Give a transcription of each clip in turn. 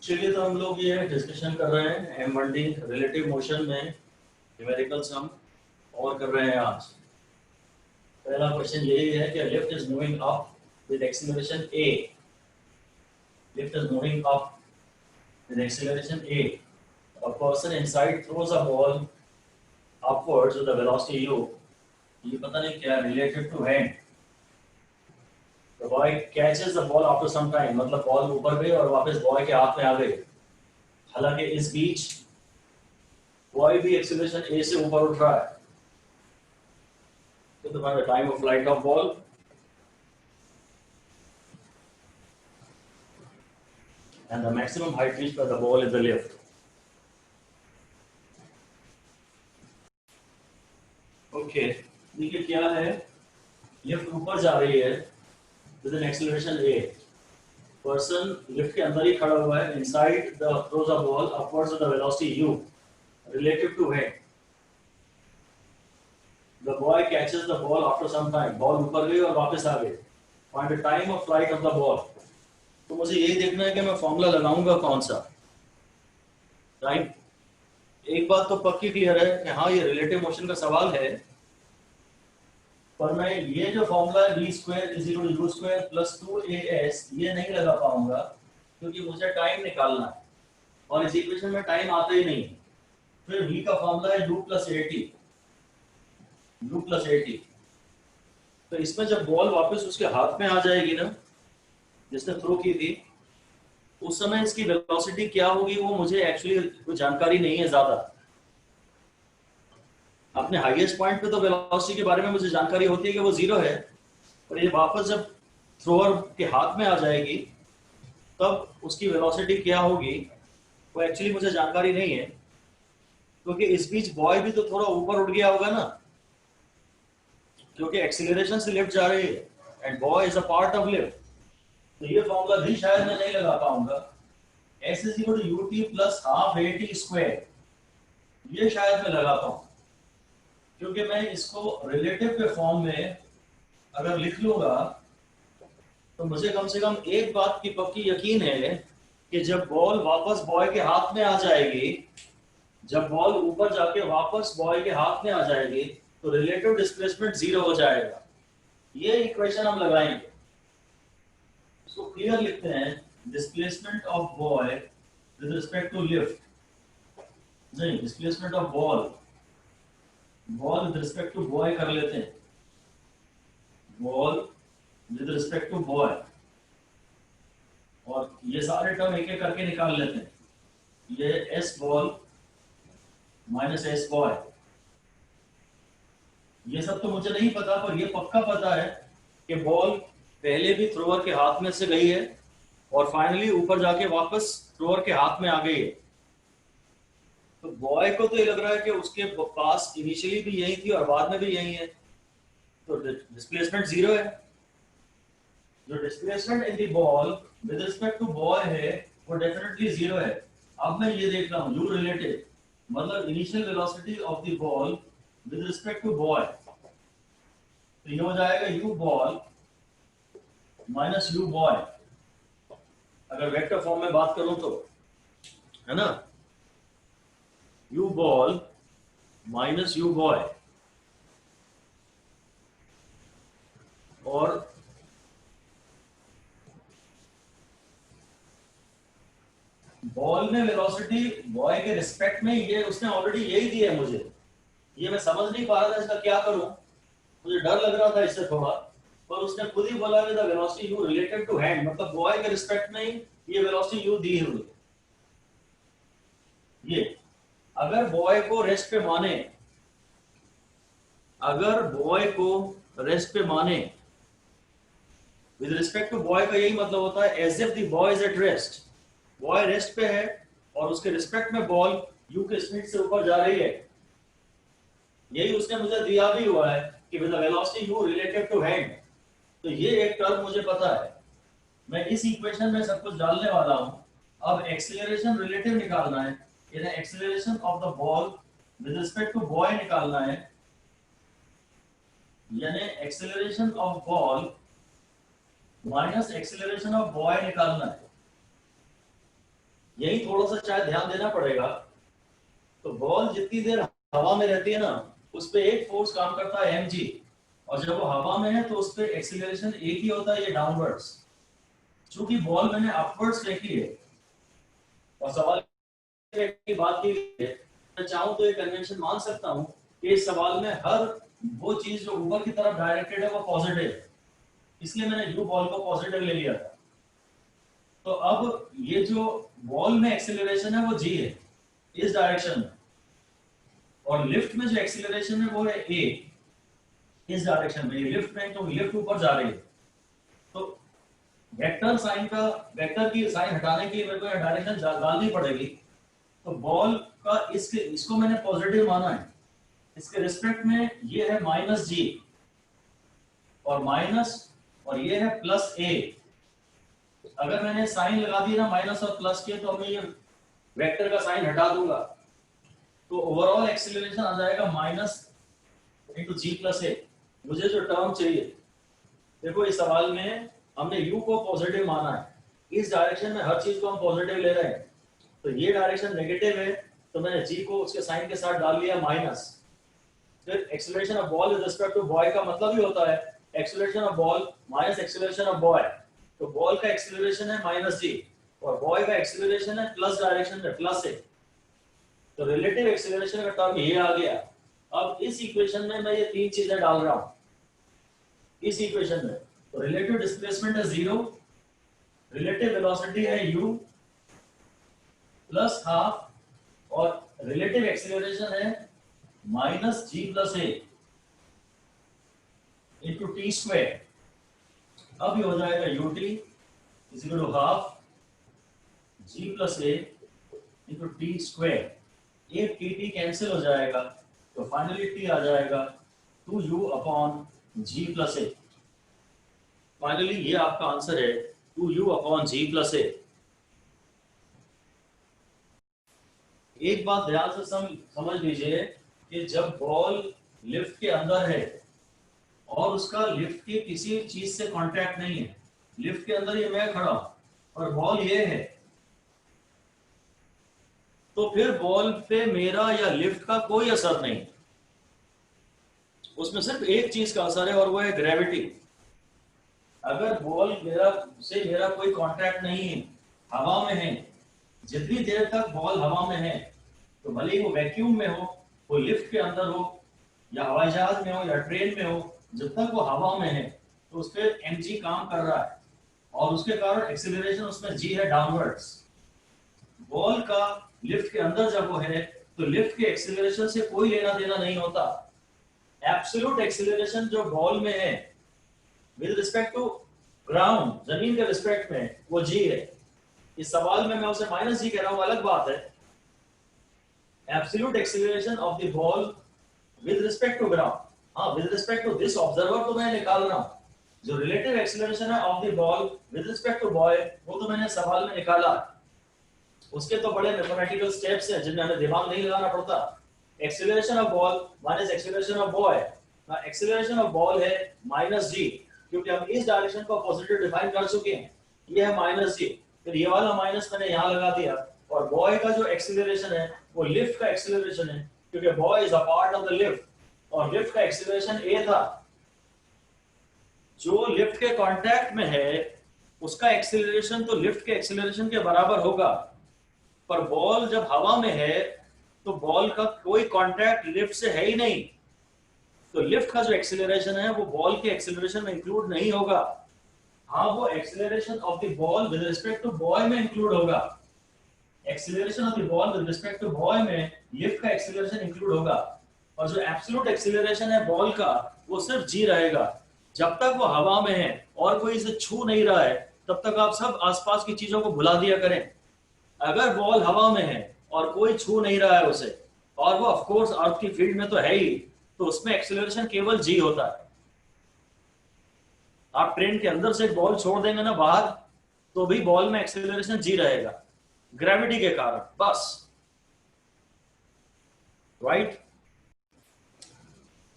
चलिए तो हम लोग ये डिस्कशन कर रहे हैं M1D रिलेटिव मोशन में न्यूमेरिकल सम और कर रहे हैं आज। पहला क्वेश्चन यही है कि lift is moving up with acceleration a। Lift is moving up with acceleration a। A person inside throws a ball upwards with a velocity u। ये पता नहीं क्या related to hand. The boy catches the ball after some time, मतलब ball ऊपर गई और वापस boy के हाथ में आ गई। हालांकि इस बीच बॉय भी एक्सीलरेशन a से ऊपर उठ रहा है। तो तुम्हारा time of flight of ball and the maximum height reached by the ball is the lift। Okay, देखिए क्या है, लिफ्ट ऊपर जा रही है with an acceleration a। Person lift के अंदर ही खड़ा हुआ है, inside the throws a ball upwards with the velocity u relative to head. The boy catches the ball after some time, ball ऊपर गई और वापस आ गई। Find the time of flight of the ball. तो मुझे यही देखना है कि मैं फॉर्मूला लगाऊंगा कौन सा। राइट, एक बात तो पक्की क्लियर है कि हाँ ये रिलेटिव मोशन का सवाल है, पर मैं ये जो फॉर्मूला है v² = u² + 2as ये नहीं लगा पाऊंगा क्योंकि मुझे टाइम निकालना है और इस इक्वेशन में टाइम आता ही नहीं। फिर v का फॉर्मूला है u+at। तो इसमें जब बॉल वापस उसके हाथ में आ जाएगी ना, जिसने थ्रो की थी, उस समय इसकी वेलोसिटी क्या होगी वो मुझे एक्चुअली कोई जानकारी नहीं है ज्यादा। अपने हाईएस्ट पॉइंट पे तो वेलोसिटी के बारे में मुझे जानकारी होती है कि वो 0 है, और ये वापस जब थ्रोअर के हाथ में आ जाएगी तब उसकी वेलोसिटी क्या होगी वो एक्चुअली मुझे जानकारी नहीं है, क्योंकि इस बीच बॉय भी तो थोड़ा ऊपर उठ गया होगा ना, क्योंकि एक्सीलरेशन से लिफ्ट जा रही है and boy is a part of lift. तो ये फॉर्मूला भी शायद मैं नहीं लगा पाऊंगा। s = ut + ½ at², ये शायद मैं लगा पाऊं, क्योंकि मैं इसको रिलेटिव के फॉर्म में अगर लिख लूंगा तो मुझे कम से कम एक बात की पक्की यकीन है कि जब बॉल वापस बॉय के हाथ में आ जाएगी, जब बॉल ऊपर जाके वापस बॉय के हाथ में आ जाएगी तो रिलेटिव डिस्प्लेसमेंट 0 हो जाएगा। ये इक्वेशन हम लगाएंगे। इसको क्लियर लिखते हैं, displacement of boy with respect to lift, नहीं displacement of ball with respect to boy कर लेते हैं। Ball with respect to boy, और ये सारे टर्म एक एक करके निकाल लेते हैं। ये s ball minus s boy, ये सब तो मुझे नहीं पता, पर ये पक्का पता है कि बॉल पहले भी थ्रोअर के हाथ में से गई है और फाइनली ऊपर जाके वापस थ्रोअर के हाथ में आ गई है। तो बॉय को तो ये लग रहा है कि उसके पास इनिशियली भी यही थी और बाद में भी यही है, तो डिस्प्लेसमेंट 0 है। जो displacement in the ball with respect to boy है वो डेफिनेटली 0 है। अब मैं ये देख रहा हूँ u रिलेटेड, मतलब initial velocity of the ball with respect to boy, तो ये हो जाएगा u ball minus u boy, अगर वेक्टर फॉर्म में बात करूं तो, है ना, u ball minus u boy. और बॉल में वेलोसिटी बॉय के रिस्पेक्ट में, ये उसने ऑलरेडी यही दिया है मुझे, ये मैं समझ नहीं पा रहा था इसका क्या करूं, मुझे डर लग रहा था इससे थोड़ा, पर उसने खुद ही बोला कि the velocity u related to hand, मतलब बॉय के रिस्पेक्ट में ही ये वेलोसिटी u दी हुई। ये अगर बॉय को रेस्ट पे माने, अगर बॉय को रेस्ट पे माने, विद रिस्पेक्ट टू बॉय का यही मतलब होता है as if the boy is at rest, boy rest पे है और उसके रिस्पेक्ट में बॉल u के स्पीड से ऊपर जा रही है, यही उसने मुझे दिया भी हुआ है कि with the velocity u related to hand. तो ये एक टर्म मुझे पता है, मैं इस इक्वेशन में सब कुछ डालने वाला हूं। अब एक्सीलरेशन रिलेटिव निकालना है, यानी acceleration of the ball with respect to boy निकालना है, यानी acceleration of ball minus acceleration of boy निकालना है। यही थोड़ा सा शायद ध्यान देना पड़ेगा। तो बॉल जितनी देर हवा में रहती है ना, उस पर एक फोर्स काम करता है mg, और जब वो हवा में है तो उस पर एक्सीलरेशन एक ही होता है, ये डाउनवर्ड्स। चूंकि बॉल मैंने अपवर्ड्स फेंकी है और सवाल की बात की है, मैं चाहूं तो ये कन्वेंशन मान सकता हूं कि इस सवाल में हर वो चीज जो ऊपर की तरफ डायरेक्टेड है वो पॉजिटिव है, इसलिए मैंने यू बॉल को पॉजिटिव ले लिया था। तो अब ये जो बॉल में एक्सीलरेशन है वो जी है इस डायरेक्शन में, और लिफ्ट में जो एक्सीलरेशन है वो है ए इस डायरेक्शन में। ये लिफ्ट में तो लिफ्ट ऊपर जा रही है, तो वेक्टर की साइन हटाने के लिए मेरे को ये डायरेक्शन डालनी पड़ेगी। तो बॉल का इसको मैंने पॉजिटिव माना है, इसके रिस्पेक्ट में ये है माइनस जी और माइनस, और ये है प्लस ए। अगर मैंने साइन लगा दी ना माइनस और प्लस के, तो मैं ये वेक्टर का साइन हटा दूंगा, तो ओवरऑल एक्सीलरेशन आ जाएगा माइनस इंटू जी प्लस ए। मुझे जो टर्म चाहिए, देखो इस सवाल में हमने u को पॉजिटिव माना है, इस डायरेक्शन में हर चीज को हम पॉजिटिव ले रहे हैं, तो ये डायरेक्शन नेगेटिव है, तो मैंने g को उसके साइन के साथ डाल लिया माइनस। फिर acceleration of ball with respect to boy का मतलब ही होता है acceleration of ball minus acceleration of boy. तो बॉल का एक्सीलरेशन है माइनस जी और बॉय का एक्सीलरेशन है प्लस डायरेक्शन में प्लस है, तो रिलेटिव एक्सीलरेशन का टर्म ये आ गया। अब इस इक्वेशन में मैं ये तीन चीजें डाल रहा हूं इस इक्वेशन में, तो रिलेटिव डिस्प्लेसमेंट है 0, रिलेटिव वेलोसिटी है u प्लस हाफ, और रिलेटिव एक्सीलरेशन है minus g plus a into t square. अब ये हो जाएगा ut is equal to half g plus a into t square. एक टी टी कैंसिल हो जाएगा, तो फाइनली टी आ जाएगा 2u upon g plus a. Finally ये आपका आंसर है 2u अपॉन जी प्लस ए। एक बात ध्यान से समझ लीजिए कि जब बॉल लिफ्ट के अंदर है और उसका लिफ्ट के किसी चीज से कांटेक्ट नहीं है, लिफ्ट के अंदर ये मैं खड़ा हूं और बॉल ये है, तो फिर बॉल पे मेरा या लिफ्ट का कोई असर नहीं, उसमें सिर्फ एक चीज का असर है और वो है ग्रेविटी। अगर बॉल मेरा कोई कांटेक्ट नहीं है, हवा में है, जितनी देर तक बॉल हवा में है, तो भले ही वो वैक्यूम में हो, वो लिफ्ट के अंदर हो, या हवाई जहाज में हो या ट्रेन में हो, जब तक वो हवा में है तो उस पर mg काम कर रहा है और उसके कारण एक्सीलरेशन उसमें g है डाउनवर्ड्स। बॉल का लिफ्ट के अंदर जब वो है तो लिफ्ट के एक्सीलरेशन से कोई लेना देना नहीं होता। एब्सोल्यूट एक्सीलरेशन जो बॉल में है विद रिस्पेक्ट टू ग्राउंड, जमीन के रिस्पेक्ट में, वो g है। इस सवाल में मैं उसे माइनस जी कह रहा हूं, अलग बात है। Absolute acceleration of the ball with respect to ground, हाँ with respect to this observer तो मैं निकाल रहा हूं, जो रिलेटिव एक्सीलरेशन है of the ball with respect to boy वो तो मैंने सवाल में निकाला। उसके तो बड़े मैथमेटिकल स्टेप्स हैं जिनमें हमें दिमाग नहीं लगाना पड़ता। Acceleration of ball minus acceleration of boy, acceleration of ball है माइनस जी, क्योंकि हम इस डायरेक्शन को पॉजिटिव डिफाइन कर चुके हैं, ये है माइनस जी, फिर ये वाला माइनस मैंने यहाँ लगा दिया। और बॉय का जो एक्सीलरेशन है वो लिफ्ट का एक्सीलरेशन है, क्योंकि boy is a part of the lift, और लिफ्ट का एक्सीलरेशन ए था। जो लिफ्ट के कांटेक्ट में है उसका एक्सीलरेशन तो लिफ्ट के एक्सीलरेशन के बराबर होगा, पर बॉल जब हवा में है तो बॉल का कोई कांटेक्ट लिफ्ट से है ही नहीं, तो लिफ्ट का जो एक्सीलरेशन है वो बॉल के एक्सीलरेशन में इंक्लूड नहीं होगा। हाँ, वो acceleration of the ball with respect to boy में इंक्लूड होगा। Acceleration of the ball with respect to boy में लिफ्ट का एक्सीलरेशन इंक्लूड होगा, और जो एब्सोल्यूट एक्सीलरेशन है बॉल का वो सिर्फ जी रहेगा। जब तक वो हवा में है और कोई इसे छू नहीं रहा है तब तक आप सब आसपास की चीजों को भुला दिया करें। अगर बॉल हवा में है और कोई छू नहीं रहा है उसे, और वो ऑफ कोर्स अर्थ की फील्ड में तो है ही, तो उसमें एक्सीलरेशन केवल जी होता है। आप ट्रेन के अंदर से एक बॉल छोड़ देंगे ना बाहर, तो भी बॉल में एक्सीलरेशन जी रहेगा, ग्रेविटी के कारण बस। राइट,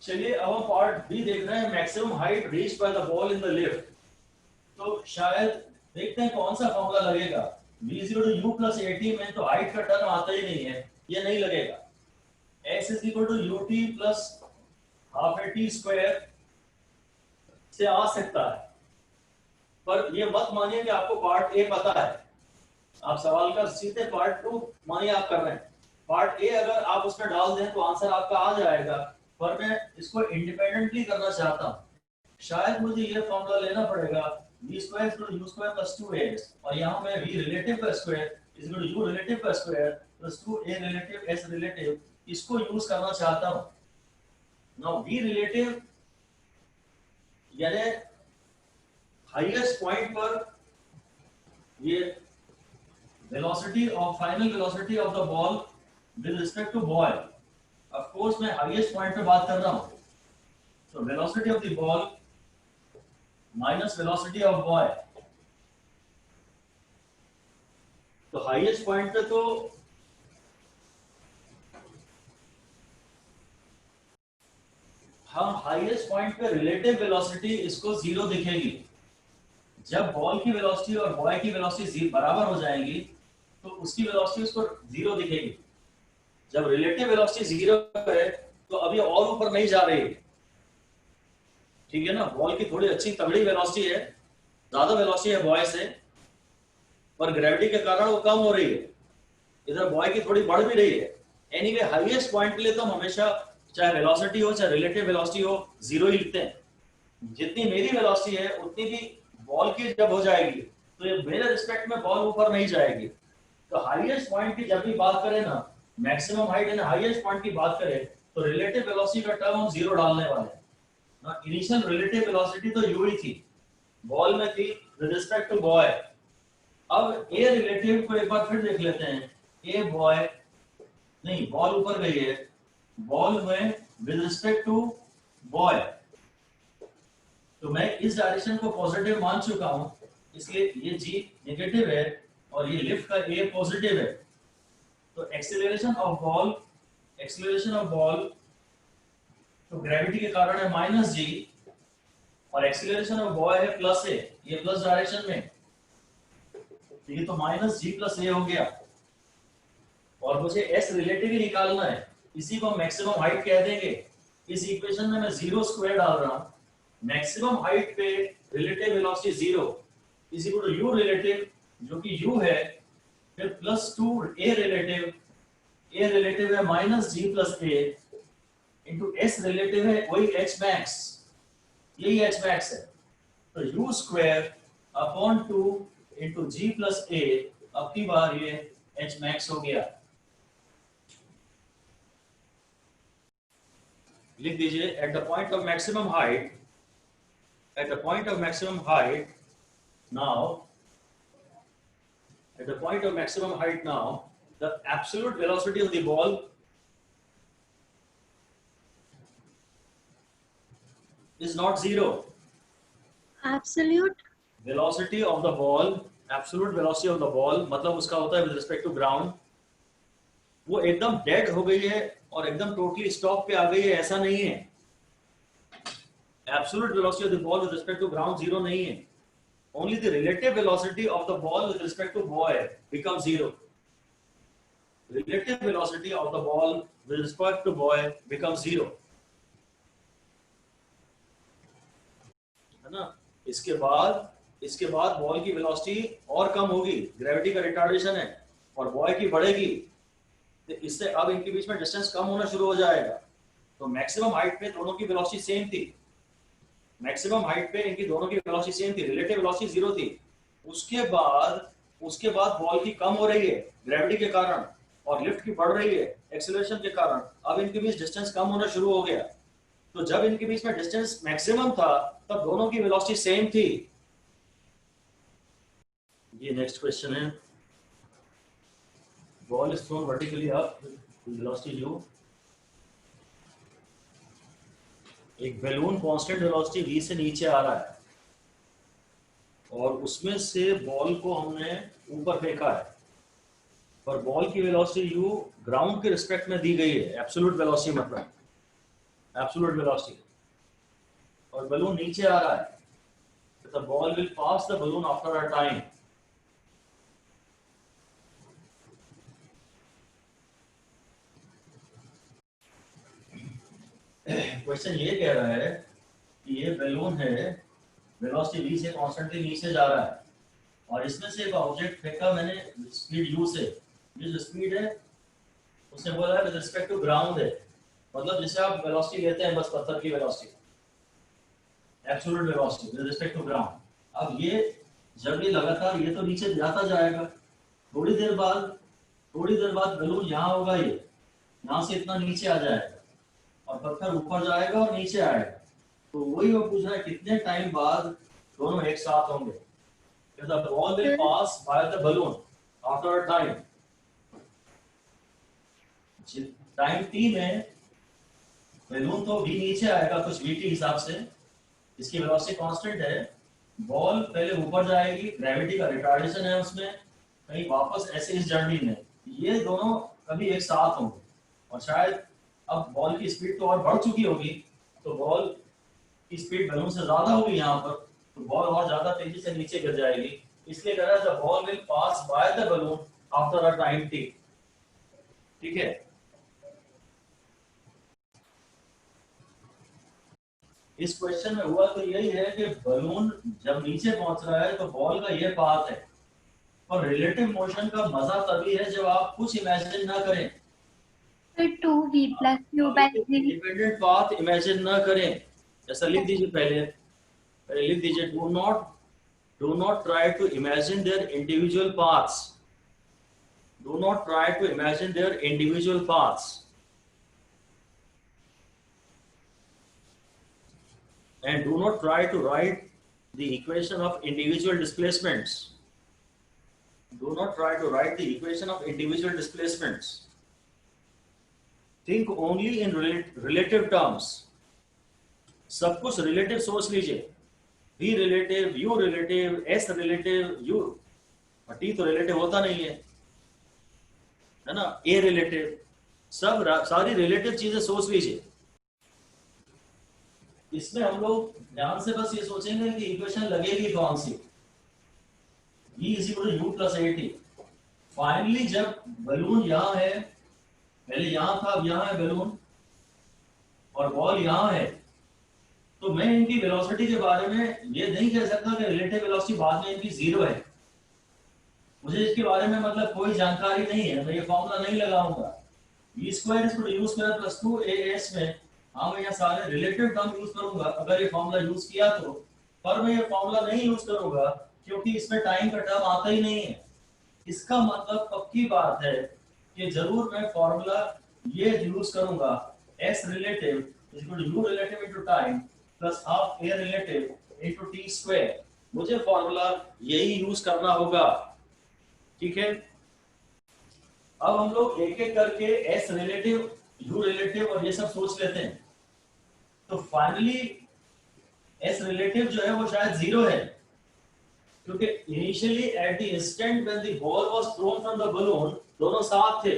चलिए अब हम पार्ट बी देख रहे हैं, maximum height reach by the ball in the lift. तो शायद देखते हैं कौन सा फॉर्मूला लगेगा v is equal to u plus a t में तो हाइट का टर्म आता ही नहीं है, ये नहीं लगेगा। x is equal to u t plus half a t square से आ सकता है, पर ये मत मानिए कि आपको पार्ट ए पता है। आप सवाल का सीधे पार्ट टू मानिए आप कर रहे हैं, पार्ट ए अगर आप उसमें डाल दें तो आंसर आपका आ जाएगा, पर मैं इसको इंडिपेंडेंटली करना चाहता हूँ। शायद मुझे ये फॉर्मूला लेना पड़ेगा v square equal to u square plus 2a, और यहाँ मैं v रिलेटिव का square is equal to u relative का square plus 2a relative s relative, इसको यूज करना चाहता हूँ। नाउ v रिलेटिव यानी हाईएस्ट पॉइंट पर ये velocity of final velocity of the ball with respect to ball, of course मैं highest point पे बात कर रहा हूँ, so velocity of the ball minus velocity of boy, तो highest point पे तो हम highest point पे relative velocity इसको जीरो दिखेगी। जब बॉल की वेलोसिटी और बॉय की वेलोसिटी बराबर हो जाएंगी तो उसकी वेलोसिटी उसको जीरो दिखेगी। जब रिलेटिव वेलोसिटी जीरो है तो अभी और ऊपर नहीं जा रही है, ठीक है ना। बॉल की थोड़ी अच्छी तगड़ी वेलोसिटी है, ज्यादा वेलोसिटी है बॉय से, पर ग्रेविटी के कारण वो कम हो रही है। इधर बॉय की थोड़ी बढ़ भी रही है। एनीवे हाईएस्ट पॉइंट के लिए तो हम हमेशा चाहे वेलोसिटी हो चाहे रिलेटिव वेलोसिटी हो जीरो ही लिखते हैं। जितनी मेरी वेलोसिटी है उतनी भी बॉल की जब हो जाएगी तो ये मेरे रिस्पेक्ट में बॉल ऊपर नहीं जाएगी। तो हाईएस्ट पॉइंट की जब भी बात करें ना, maximum height and highest point की बात करें तो रिलेटिव वेलोसिटी का टर्म हम जीरो डालने वाले हैं ना। इनिशियल रिलेटिव वेलोसिटी तो यू ही थी, बॉल में थी विद रिस्पेक्ट टू बॉय। अब ए रिलेटिव को एक बार फिर देख लेते हैं। ए बॉय नहीं, बॉल ऊपर गई है, बॉल में विद रिस्पेक्ट टू बॉय, तो मैं इस डायरेक्शन को पॉजिटिव मान चुका हूं, इसलिए ये जी नेगेटिव है और ये लिफ्ट का ए पॉजिटिव है। तो एक्सीलरेशन ऑफ बॉल तो ग्रेविटी के कारण है माइनस जी, और एक्सीलरेशन ऑफ बॉय है प्लस ए, ये प्लस डायरेक्शन में, तो ये तो माइनस जी प्लस ए हो गया। और मुझे एस रिलेटिव ही निकालना है, इसी को मैक्सिमम हाइट कह देंगे। इस इक्वेशन में मैं जीरो स्क्वायर डाल रहा हूं, मैक्सिमम हाइट पे relative velocity zero is equal to u relative, जो कि यू है, फिर प्लस 2 ए रिलेटिव है minus g plus a, into s relative है वही एच मैक्स, यही एच मैक्स है, तो u square upon 2 into g plus a, अब की बार ये एच मैक्स हो गया। लिख दीजिए at the point of maximum height, at the point of maximum height now, at the point of maximum height now, the absolute velocity of the ball is not zero. Absolute velocity of the ball, absolute velocity of the ball मतलब उसका होता है with respect to ground, वो एकदम dead हो गई है और एकदम टोटली स्टॉप पे आ गई है, ऐसा नहीं है। Absolute velocity of the ball with respect to ground zero नहीं है, only the relative velocity of the ball with respect to boy becomes zero. Relative velocity of the ball with respect to boy becomes zero, है ना। इसके बाद ball की velocity और कम होगी, gravity का रिटार्डेशन है, और बॉय की बढ़ेगी, तो इससे अब इनके बीच में डिस्टेंस कम होना शुरू हो जाएगा। तो मैक्सिमम हाइट पे दोनों की वेलोसिटी सेम थी, मैक्सिमम हाइट पे इनकी दोनों की वेलोसिटी सेम थी, रिलेटिव वेलोसिटी जीरो थी। उसके बाद बॉल की कम हो रही है ग्रेविटी के कारण और लिफ्ट की बढ़ रही है एक्सीलरेशन के कारण, अब इनके बीच डिस्टेंस कम होना शुरू हो गया। तो जब इनके बीच में डिस्टेंस मैक्सिमम था तब दोनों की वेलोसिटी सेम थी। ये नेक्स्ट क्वेश्चन है, ball is thrown vertically up, velocity u, एक बैलून कांस्टेंट वेलोसिटी v से नीचे आ रहा है और उसमें से बॉल को हमने ऊपर फेंका है, पर बॉल की वेलोसिटी u ग्राउंड के रिस्पेक्ट में दी गई है, एब्सोल्यूट वेलोसिटी मतलब एब्सोल्यूट वेलोसिटी, और बैलून नीचे आ रहा है। The ball will pass the balloon after a time, question ये कह रहा है कि ये बैलून है, वेलोसिटी v से कांस्टेंटली नीचे जा रहा है और इसमें से एक ऑब्जेक्ट फेंका मैंने स्पीड u से, ये जो स्पीड है उसने बोला है विद रिस्पेक्ट टू ग्राउंड है, मतलब जैसे आप वेलोसिटी लेते हैं बस पत्थर की velocity, absolute velocity with respect to ground. अब ये जब ये लगातार ये तो नीचे जाता जाएगा, थोड़ी देर बाद बैलून यहाँ होगा, ये यहाँ से इतना नीचे आ जाएगा और पत्थर ऊपर जाएगा और नीचे आएगा। तो वही वो पूछ रहा है कितने टाइम बाद दोनों एक साथ होंगे। The ball will pass by the balloon after a time. Time t में बैलून तो v नीचे आएगा कुछ v के हिसाब से, इसकी वेलोसिटी कांस्टेंट है, बॉल पहले ऊपर जाएगी, ग्रेविटी का रिटार्डेशन है उसमें, कहीं वापस ऐसे इस जर्नी में ये दोनों कभी एक साथ होंगे और शायद अब बॉल की स्पीड तो और बढ़ चुकी होगी, तो बॉल की स्पीड बैलून से ज्यादा होगी यहाँ पर, तो बॉल और ज्यादा तेजी से नीचे गिर जाएगी, इसलिए कह रहा है the ball will pass by the balloon after a time T. ठीक है, इस क्वेश्चन में हुआ तो यही है कि बैलून जब नीचे पहुंच रहा है तो बॉल का ये पाथ है, और रिलेटिव मोशन का मजा तभी है जब आप कुछ इमेजिन ना करें, फिर 2v plus u by 3 independent path imagine ना करें। ऐसा लिख दीजिए, पहले लिख दीजिए, do not try to imagine their individual paths, do not try to imagine their individual paths, and do not try to write the equation of individual displacements, do not try to write the equation of individual displacements, think only in relative terms, सब कुछ relative सोच लीजिए, v relative, u relative, s relative, u और t तो relative होता नहीं है ना, a रिलेटिव, सब सारी रिलेटिव चीजें सोच लीजिए। इसमें हम लोग ध्यान से बस ये सोचेंगे कि इक्वेशन लगेगी कौन सी, v is equal to u plus at। Finally जब बैलून यहाँ है, पहले यहाँ था, अब यहाँ है बैलून और बॉल यहाँ है, तो मैं इनकी वेलोसिटी के बारे में ये नहीं कह सकता कि रिलेटिव वेलोसिटी बाद में इनकी जीरो है, मुझे इसके बारे में मतलब कोई जानकारी नहीं है, मैं ये फॉर्मूला नहीं लगाऊंगा। v square is equal to u square plus 2as में हाँ मैं यहाँ सारे रिलेटिव टर्म यूज करूंगा अगर ये फॉर्मूला यूज किया तो, पर मैं ये फॉर्मूला नहीं यूज करूंगा क्योंकि इसमें टाइम का टर्म आता ही नहीं है। इसका मतलब पक्की बात है कि जरूर मैं फॉर्मूला ये यूज करूंगा, s relative is equal to u relative into time plus half a relative into t square, मुझे फॉर्मूला यही यूज करना होगा। ठीक है, अब हम लोग एक एक करके s रिलेटिव, u रिलेटिव और ये सब सोच लेते हैं। तो फाइनली s रिलेटिव जो है वो शायद जीरो है, क्योंकि initially at the instant when the ball was thrown from the balloon दोनों साथ थे,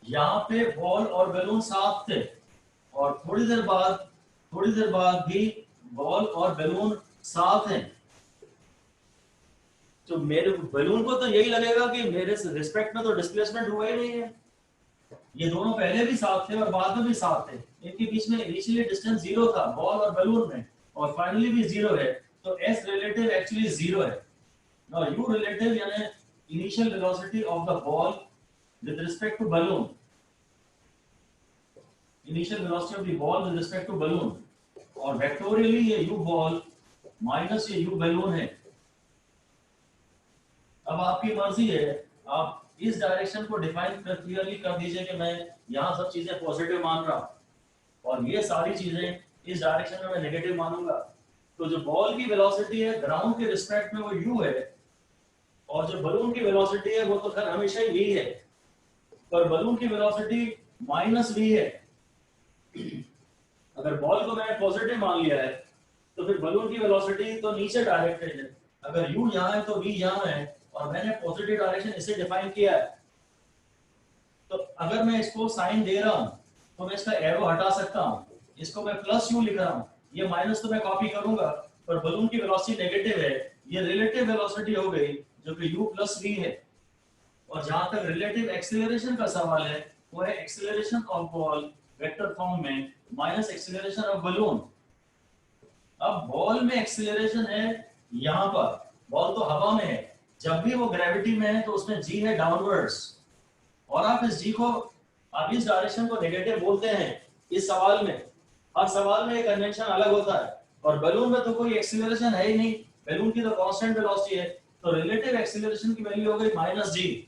यहाँ पे बॉल और बैलून साथ थे, और थोड़ी देर बाद भी बॉल और बैलून साथ हैं। तो मेरे बैलून को तो यही लगेगा कि मेरे रिस्पेक्ट में तो डिस्प्लेसमेंट हुआ ही नहीं है, ये दोनों पहले भी साथ थे और बाद में भी साथ थे, इनके बीच में इनिशियली डिस्टेंस जीरो था बॉल और बैलून में, और फाइनली भी जीरो है, तो s रिलेटिव एक्चुअली जीरो है। नाउ u रिलेटिव यानी initial velocity of the ball with respect to balloon, initial velocity of the ball with respect to balloon, और वेक्टोरियली ये u बॉल माइनस ये u balloon है। अब आपकी मर्जी है, आप इस डायरेक्शन को डिफाइन क्लियरली कर दीजिए कि मैं यहाँ सब चीजें पॉजिटिव मान रहा हूँ और ये सारी चीजें इस डायरेक्शन में मैं नेगेटिव मानूंगा। तो जो बॉल की वेलोसिटी है ग्राउंड के रिस्पेक्ट में वो u है, और जो बलून की वेलोसिटी है वो तो खैर हमेशा ही v है, पर बलून की वेलोसिटी माइनस v है। अगर बॉल को मैंने पॉजिटिव मान लिया है तो फिर बलून की वेलोसिटी तो नीचे डायरेक्टेड है, अगर u यहाँ है तो v यहाँ है, और मैंने पॉजिटिव डायरेक्शन इसे डिफाइन किया है, तो अगर मैं इसको साइन दे रहा हूँ तो मैं इसका एरो हटा सकता हूँ, इसको मैं प्लस u लिख रहा हूँ, ये माइनस तो मैं कॉपी करूंगा, पर बलून की वेलोसिटी नेगेटिव है, ये रिलेटिव वेलोसिटी हो गई जो कि u प्लस v है। और जहां तक रिलेटिव एक्सीलरेशन का सवाल है वो है acceleration of ball vector form में माइनस एक्सीलरेशन ऑफ बलून। अब बॉल में एक्सीलरेशन है यहाँ पर, बॉल तो हवा में है, जब भी वो ग्रेविटी में है तो उसमें जी है डाउनवर्ड्स, और आप इस जी को, आप इस डायरेक्शन को नेगेटिव बोलते हैं इस सवाल में। हर सवाल में एक कन्वेंशन अलग होता है, और बलून में तो कोई एक्सीलरेशन है ही नहीं, बलून की तो कांस्टेंट वेलोसिटी है, तो रिलेटिव एक्सीलरेशन की वैल्यू हो गई माइनस जी।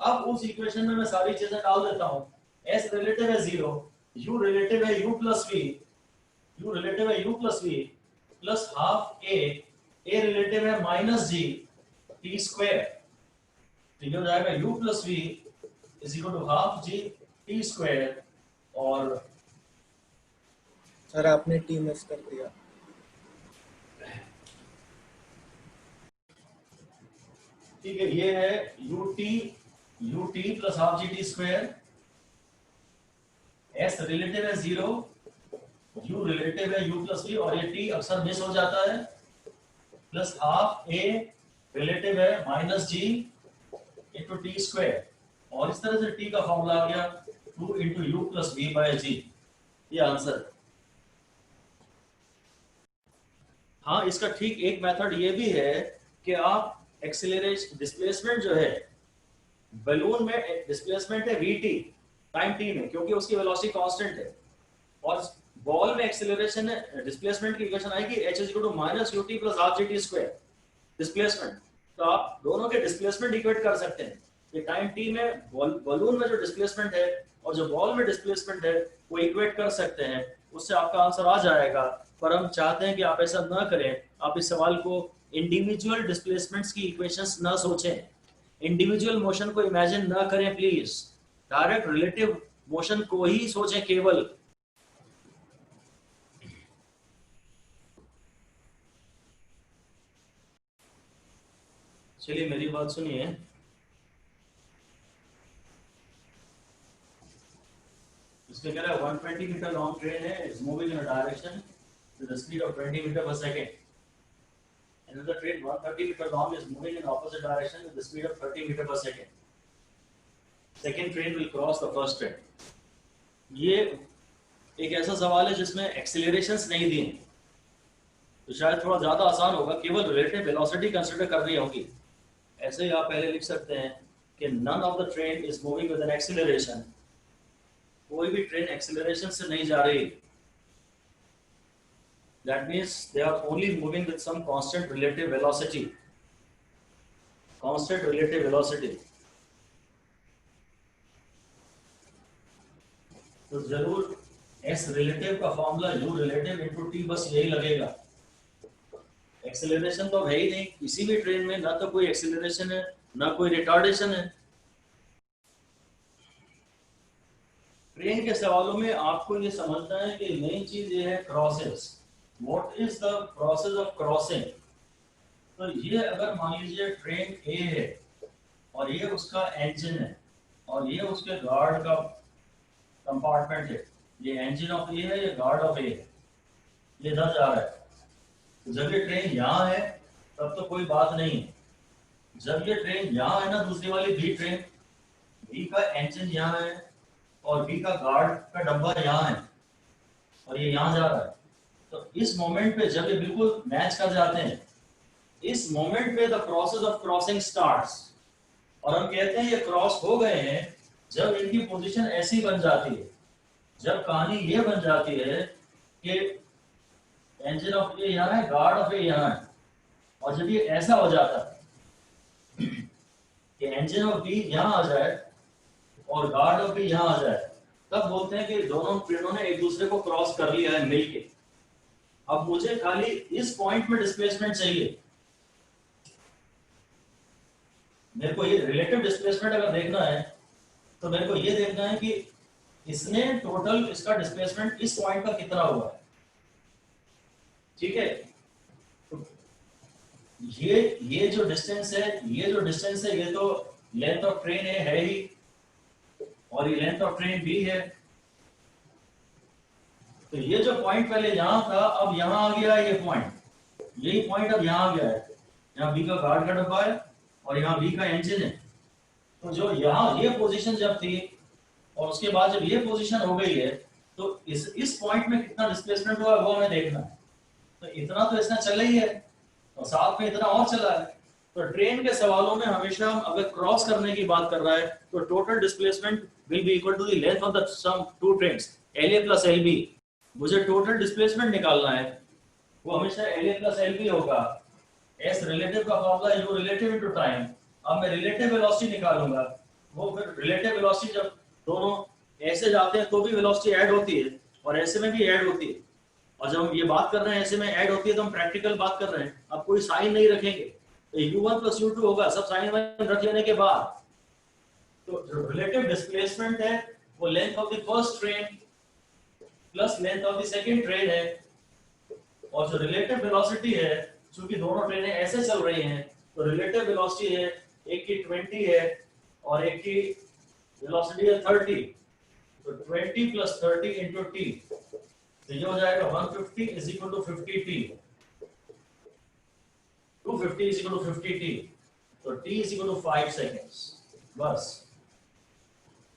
अब उस इक्वेशन में मैं सारी चीजें डाल देता हूं। एस रिलेटिव है 0, यू रिलेटिव है u plus v, u relative है u plus v plus half a relative है माइनस जी टी स्क्वायर। तो ये हो जाएगा u plus v is equal to half g t square. और सर आपने टी मिस कर दिया। ठीक है, ये है u t plus half g t square. s relative है 0, u रिलेटिव है u प्लस वी, और ये t अक्सर मिस हो जाता है, प्लस हाफ a रिलेटिव है माइनस जी इंटू टी स्क्वायर। और इस तरह से t का फॉर्मूला आ गया 2 into u plus v by g. ये आंसर। हाँ, इसका ठीक एक मेथड ये भी है कि आप एक्सीलरेशन, डिस्प्लेसमेंट जो है बलून में, डिस्प्लेसमेंट है vt टाइम t में, क्योंकि उसकी वेलोसिटी कांस्टेंट है, और बॉल में एक्सीलरेशन है, डिस्प्लेसमेंट की इक्वेशन आएगी h is equal to minus ut plus half gt square displacement. तो आप दोनों के डिस्प्लेसमेंट इक्वेट कर सकते हैं कि टाइम t में बलून में जो डिस्प्लेसमेंट है और जो बॉल में डिस्प्लेसमेंट है वो इक्वेट कर सकते हैं, उससे आपका आंसर आ जाएगा। पर हम चाहते हैं कि आप ऐसा ना करें, आप इस सवाल को इंडिविजुअल डिस्प्लेसमेंट्स की इक्वेशंस ना सोचें, इंडिविजुअल मोशन को इमेजिन ना करें प्लीज, डायरेक्ट रिलेटिव मोशन को ही सोचें केवल। चलिए मेरी बात सुनिए। इसमें कह रहा है 120 मीटर लॉन्ग ट्रेन है, is moving in a direction with the speed of 20 meter per second. Another train 130 meter long is moving in opposite direction with the speed of 30 meter per second. Second train will cross the first train. ये एक ऐसा सवाल है जिसमें एक्सीलरेशंस नहीं दिए, तो शायद थोड़ा ज्यादा आसान होगा, केवल रिलेटिव वेलोसिटी कंसीडर करनी होगी। ऐसे ही आप पहले लिख सकते हैं कि none of the train is moving with an acceleration. कोई भी ट्रेन एक्सीलरेशन से नहीं जा रही। That means they are only moving with some constant relative velocity. Constant relative velocity. तो जरूर s relative का formula u relative into t बस यही लगेगा। एक्सेलरेशन तो है ही नहीं किसी भी ट्रेन में, ना तो कोई एक्सेलरेशन है ना कोई रिटार्डेशन है। ट्रेन के सवालों में आपको ये समझना है कि नई चीज ये है crosses. What is the process of crossing? तो ये अगर मान लीजिए ट्रेन A है और ये उसका इंजन है और ये उसके गार्ड का कंपार्टमेंट है, ये इंजन ऑफ ए है, ये गार्ड ऑफ ए है, ये इधर जा रहा है। तो जब ये ट्रेन यहाँ है तब तो कोई बात नहीं है, जब ये ट्रेन यहाँ है ना, दूसरी वाली बी ट्रेन, बी का इंजन यहाँ है और बी का गार्ड का डब्बा यहाँ है और ये यहाँ जा रहा है, तो इस मोमेंट पे जब ये बिल्कुल मैच कर जाते हैं, इस मोमेंट पे the process of crossing starts. और हम कहते हैं ये क्रॉस हो गए हैं जब इनकी पोजीशन ऐसी बन जाती है, जब कहानी ये बन जाती है कि इंजन ऑफ ए यहाँ है, गार्ड ऑफ ए यहाँ है, और जब ये ऐसा हो जाता है कि इंजन ऑफ बी यहाँ आ जाए और गार्ड ऑफ बी यहाँ आ जाए, तब बोलते हैं कि दोनों ट्रेनों ने एक दूसरे को क्रॉस कर लिया है मिलके। अब मुझे खाली इस पॉइंट में डिस्प्लेसमेंट चाहिए, मेरे को ये रिलेटिव डिस्प्लेसमेंट अगर देखना है तो मेरे को ये देखना है कि इसने टोटल इसका डिस्प्लेसमेंट इस पॉइंट का कितना हुआ है। ठीक है, तो ये जो डिस्टेंस है, ये तो लेंथ ऑफ ट्रेन है ही, और ये लेंथ ऑफ ट्रेन भी है। तो ये जो पॉइंट पहले यहां था अब यहां आ गया है, ये पॉइंट, यही पॉइंट अब यहां आ गया है, यहाँ बी का गार्ड का डब्बा है और यहाँ बी का इंजन है। तो जो यहाँ ये पोजीशन जब थी और उसके बाद जब ये पोजीशन हो गई है तो इस पॉइंट में कितना डिस्प्लेसमेंट हुआ वो हमें देखना है। तो इतना तो इसने चला ही है और साथ में इतना और चला है। तो ट्रेन के सवालों में हमेशा हम अगर क्रॉस करने की बात कर रहा है तो total displacement will be equal to the length of the sum two trains LA plus LB। मुझे टोटल डिस्प्लेसमेंट निकालना है, वो हमेशा LA प्लस LB होगा। S रिलेटिव का फॉर्मूला है U रिलेटिव इनटू टाइम। अब मैं रिलेटिव वेलोसिटी निकालूंगा, वो फिर रिलेटिव वेलोसिटी जब दोनों ऐसे जाते हैं तो भी वेलोसिटी ऐड होती है और ऐसे में भी ऐड होती है। और जब हम ये बात कर रहे हैं ऐसे में ऐड होती है तो हम प्रैक्टिकल बात कर रहे हैं, अब कोई साइन नहीं रखेंगे तो U1 प्लस U2 होगा, सब साइन वाइन रख लेने के बाद। तो जो रिलेटिव डिस्प्लेसमेंट है वो length of the first train plus length of the second train है, और जो रिलेटिव वेलोसिटी है चूंकि दोनों ट्रेनें ऐसे चल रही हैं तो रिलेटिव वेलोसिटी है एक की 20 है और एक की वेलोसिटी है 30। तो 20 प्लस 30 इंटू टी, तो ये हो जाएगा 150 is equal to 50 t. 250 is equal to 50 t, तो t is equal to 5 seconds. बस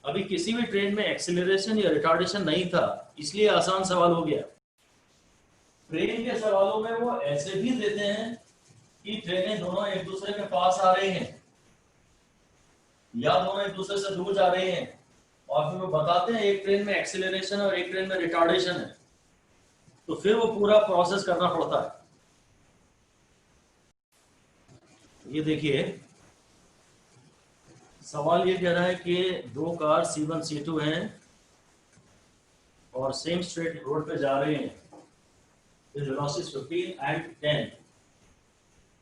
अभी किसी भी ट्रेन में एक्सीलरेशन या रिटार्डेशन नहीं था इसलिए आसान सवाल हो गया। ट्रेन के सवालों में वो ऐसे भी देते हैं कि ट्रेनें दोनों एक दूसरे के पास आ रही हैं या दोनों एक दूसरे से दूर जा रही हैं, और फिर वो बताते हैं एक ट्रेन में एक्सीलरेशन और एक ट्रेन में रिटार्डेशन है, तो फिर वो पूरा प्रोसेस करना पड़ता है। ये देखिए सवाल ये कह रहा है कि दो कार C1 C2 हैं और सेम स्ट्रेट रोड पे जा रहे हैं with velocities 15 and 10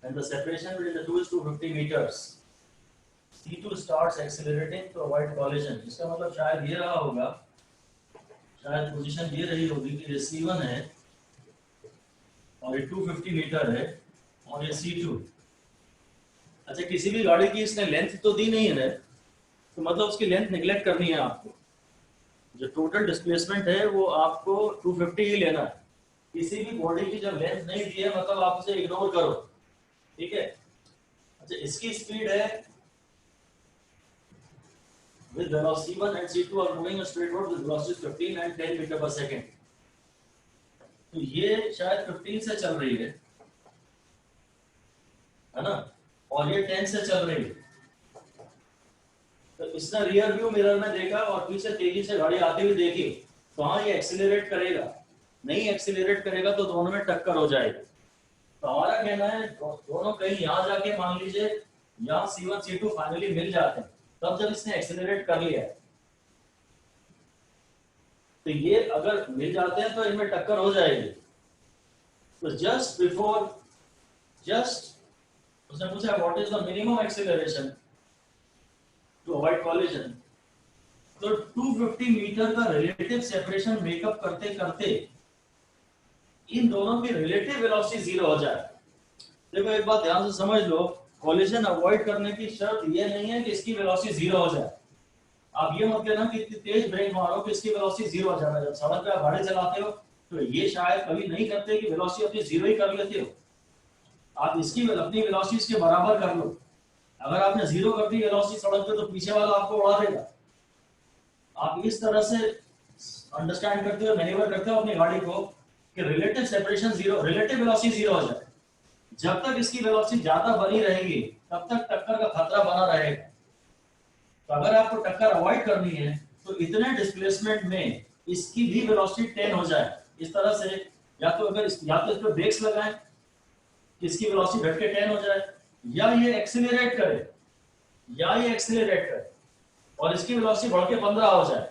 and the separation between the two is 250 meters. C2 starts accelerating to avoid collision। इसका मतलब शायद ये रहा होगा, शायद पोजीशन ये रही होगी कि ये C1 है और ये 250 मीटर है और ये C2। अच्छा किसी भी गाड़ी की इसने लेंथ तो दी नहीं है ना, तो मतलब उसकी लेंथ निगलेक्ट करनी है आपको। जो टोटल डिस्प्लेसमेंट है वो आपको 250 ही लेना है। किसी भी बॉडी की जब लेंथ नहीं दी है मतलब आप उसे इग्नोर करो, ठीक है। अच्छा इसकी स्पीड है with velocity C1 and C2 are moving a straight road with velocities 15 and 10 meter per second। तो ये शायद 15 से चल रही है ना, और ये 10 से चल रही है। तो इसने रियर व्यू मिरर में देखा और पीछे तेजी से गाड़ी आती हुई देखी, तो हाँ ये एक्सीलरेट करेगा, नहीं एक्सीलरेट करेगा तो दोनों में टक्कर हो जाएगी। तो हमारा कहना है दोनों कहीं यहाँ जाके मान लीजिए यहाँ C1 C2 फाइनली मिल जाते हैं, तब जब इसने एक्सीलरेट कर लिया है तो ये अगर मिल जाते हैं तो इनमें टक्कर हो जाएगी। तो जस्ट उसने पूछा what is the minimum acceleration to avoid collision. तो 250 मीटर का रिलेटिव सेपरेशन मेकअप करते करते इन दोनों की रिलेटिव वेलोसिटी जीरो हो जाए। देखो एक बात ध्यान से समझ लो, कॉलिजन अवॉइड करने की शर्त ये नहीं है कि इसकी वेलोसिटी जीरो हो जाए। आप ये मत कहना कि इतनी तेज ब्रेक मारो कि इसकी वेलोसिटी जीरो हो जाए। जब सड़क पे आप गाड़ी चलाते हो तो ये शायद कभी नहीं करते कि वेलोसिटी अपनी जीरो ही कर लेते हो, आप इसकी अपनी वेलोसिटी इसके बराबर कर लो। अगर आपने जीरो कर दी वेलोसिटी सड़क पे तो पीछे वाला आपको उड़ा देगा। आप इस तरह से अंडरस्टैंड करते हो, मैनेवर करते हो अपनी गाड़ी को कि relative separation zero, relative velocity zero हो जाए। जब तक इसकी वेलोसिटी ज्यादा बनी रहेगी तब तक टक्कर का खतरा बना रहेगा। तो अगर आपको टक्कर अवॉइड करनी है तो इतने डिस्प्लेसमेंट में इसकी भी वेलोसिटी 10 हो जाए। इस तरह से या तो इस पर ब्रेक्स लगाएं कि इसकी वेलोसिटी घट के 10 हो जाए, या ये एक्सीलरेट करे और इसकी वेलोसिटी बढ़ के 15 हो जाए।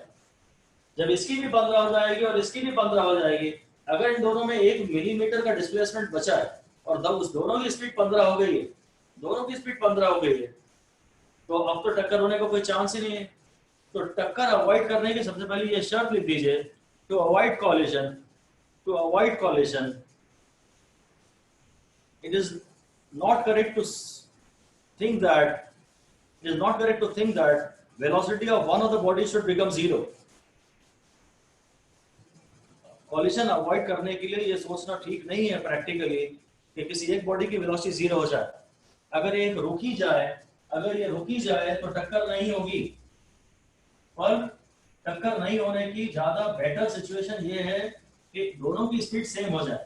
जब इसकी भी 15 हो जाएगी और इसकी भी 15 हो जाएगी, अगर इन दोनों में 1 मिलीमीटर का डिस्प्लेसमेंट बचा है और तब उस दोनों की स्पीड 15 हो गई है, दोनों की स्पीड 15 हो गई है, तो अब तो टक्कर होने का कोई चांस ही नहीं है। तो टक्कर अवॉइड करने की सबसे पहले ये शर्त लिख दीजिए, to avoid collision it is not correct to think that velocity of one of the bodies should become zero। Collision avoid करने के लिए ये सोचना ठीक नहीं है प्रैक्टिकली कि किसी एक बॉडी की वेलोसिटी जीरो हो जाए। अगर ये रुकी जाए तो टक्कर नहीं होगी, पर टक्कर नहीं होने की ज्यादा बेटर सिचुएशन ये है कि दोनों की स्पीड सेम हो जाए,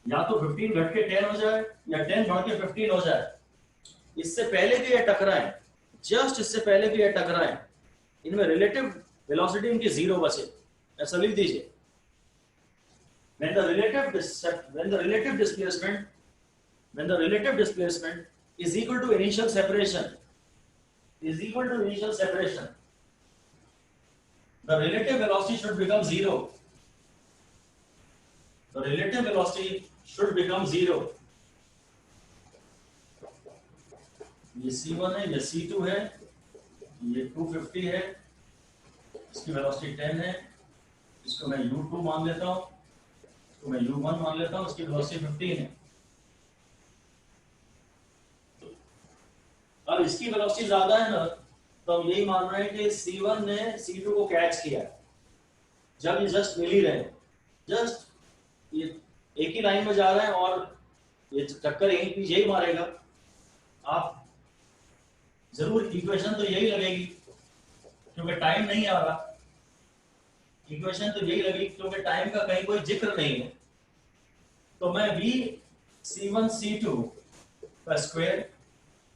या तो 15 घट के 10 हो जाए या 10 बढ़ के 15 हो जाए। इससे पहले भी ये टकराएं, जस्ट इससे पहले भी ये टकराएं, इनमें रिलेटिव वेलोसिटी इनकी जीरो बचे। ऐसा लिख दीजिए, when the relative displacement is equal to initial separation, the relative velocity should become zero. ये C1 है, ये C2 है, ये 250 है, इसकी वेलोसिटी 10 है, इसको मैं U2 मान लेता हूँ, इसको मैं U1 मान लेता हूँ, इसकी वेलोसिटी 15 है। अब इसकी वेलोसिटी ज्यादा है ना, तो हम यही मान रहे हैं कि C1 ने C2 को कैच किया जब ये जस्ट मिल ही रहे, जस्ट ये एक ही लाइन में जा रहे हैं और ये टक्कर यही मारेगा। आप जरूर इक्वेशन तो यही लगेगी क्योंकि टाइम नहीं आ रहा, इक्वेशन तो यही लगेगी क्योंकि टाइम का कहीं कोई जिक्र नहीं है। तो मैं v c1 c2 का square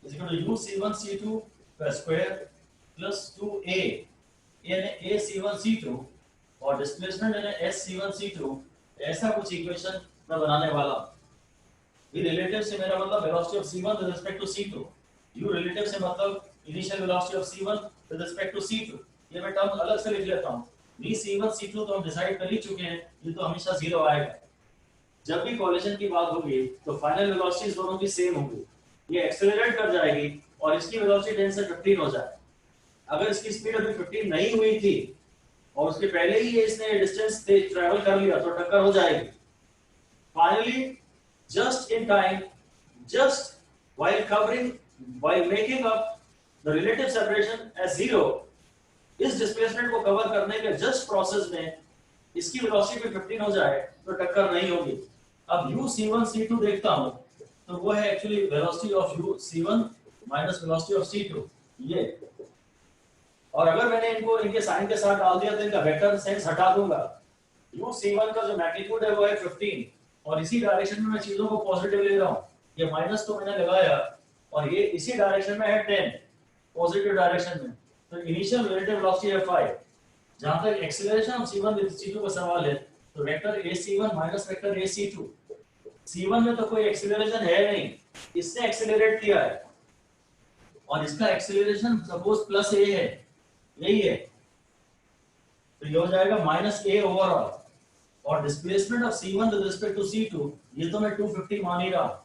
is equal to u c1 c2 का स्क्वायर प्लस 2a यानी a c1 c2 और डिस्प्लेसमेंट यानी s c1 c2, ऐसा कुछ इक्वेशन मैं बनाने वाला हूं। रिलेटिव से मेरा मतलब velocity of c1 with respect to c2, u relative से मतलब initial velocity of c1 with respect to c2। ये मैं टर्म अलग से लिख लेता हूं। v c1 c2 तो हम डिसाइड कर ही चुके हैं, ये तो हमेशा जीरो आएगा। जब भी कोलिजन की बात होगी तो फाइनल वेलोसिटीज दोनों की सेम होंगी, ये एक्सेलरेट कर जाएगी और इसकी वेलोसिटी 10 से 15 हो जाए। अगर इसकी स्पीड अभी 15 नहीं हुई थी और उसके पहले ही इसने डिस्टेंस ट्रैवल कर लिया तो टक्कर हो जाएगी। Finally just in time, just while making up the relative separation as zero, इस डिस्प्लेसमेंट को कवर करने के जस्ट प्रोसेस में इसकी वेलोसिटी 15 हो जाए तो टक्कर नहीं होगी। अब u c1 c2 देखता हूं तो वो है actually velocity of u c1 minus velocity of c2 ये। और अगर मैंने इनको इनके साइन के साथ डाल दिया तो इनका वेक्टर सेंस हटा दूंगा। u c1 का जो मैग्नीट्यूड है वो है 15 और इसी डायरेक्शन में मैं चीजों को पॉजिटिव ले रहा हूं। ये माइनस तो मैंने लगाया और ये इसी डायरेक्शन में है 10 पॉजिटिव डायरेक्शन में, तो इनिशियल रिलेटिव वेलोसिटी है 5। जहां तक acceleration of c1 with c2 का सवाल है तो vector ac1 minus vector ac2, c1 में तो कोई एक्सीलरेशन है नहीं, इसने एक्सीलरेट किया है और इसका एक्सीलरेशन सपोज प्लस a है, यही है, तो ये हो जाएगा माइनस a ओवरऑल। और displacement of c1 with respect to c2 ये तो मैं 250 मान ही रहा हूं।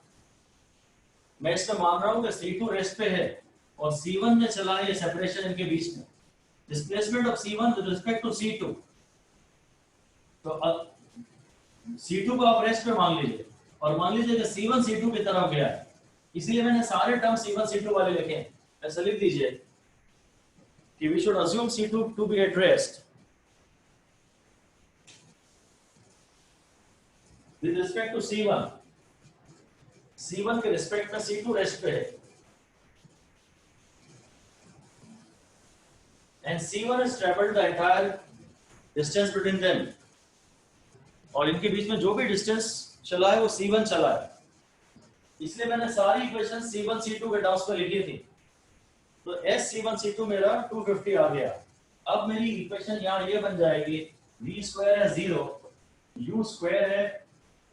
मैं इसमें मान रहा हूं कि c2 रेस्ट पे है और c1 में चला है ये सेपरेशन इनके बीच में। Displacement of c1 with respect to c2, तो अब c2 को आप रेस्ट पे मान लीजिए और मान लीजिए कि c1 c2 की तरफ गया है, इसलिए मैंने सारे टर्म c1 c2 वाले लिखे हैं। ऐसा लिख दीजिए कि we should assume c2 to be at rest with respect to C1, C1 के रिस्पेक्ट में C2 रेस्ट पे है and C1 has traveled the entire distance between them, और इनके बीच में जो भी डिस्टेंस चला है वो C1 चला है, इसलिए मैंने सारी इक्वेशन C1 C2 के टर्म्स में लिखी थी। तो S C1 C2 मेरा 250 आ गया। अब मेरी इक्वेशन यहाँ ये बन जाएगी, v स्क्वायर है 0, u स्क्वायर है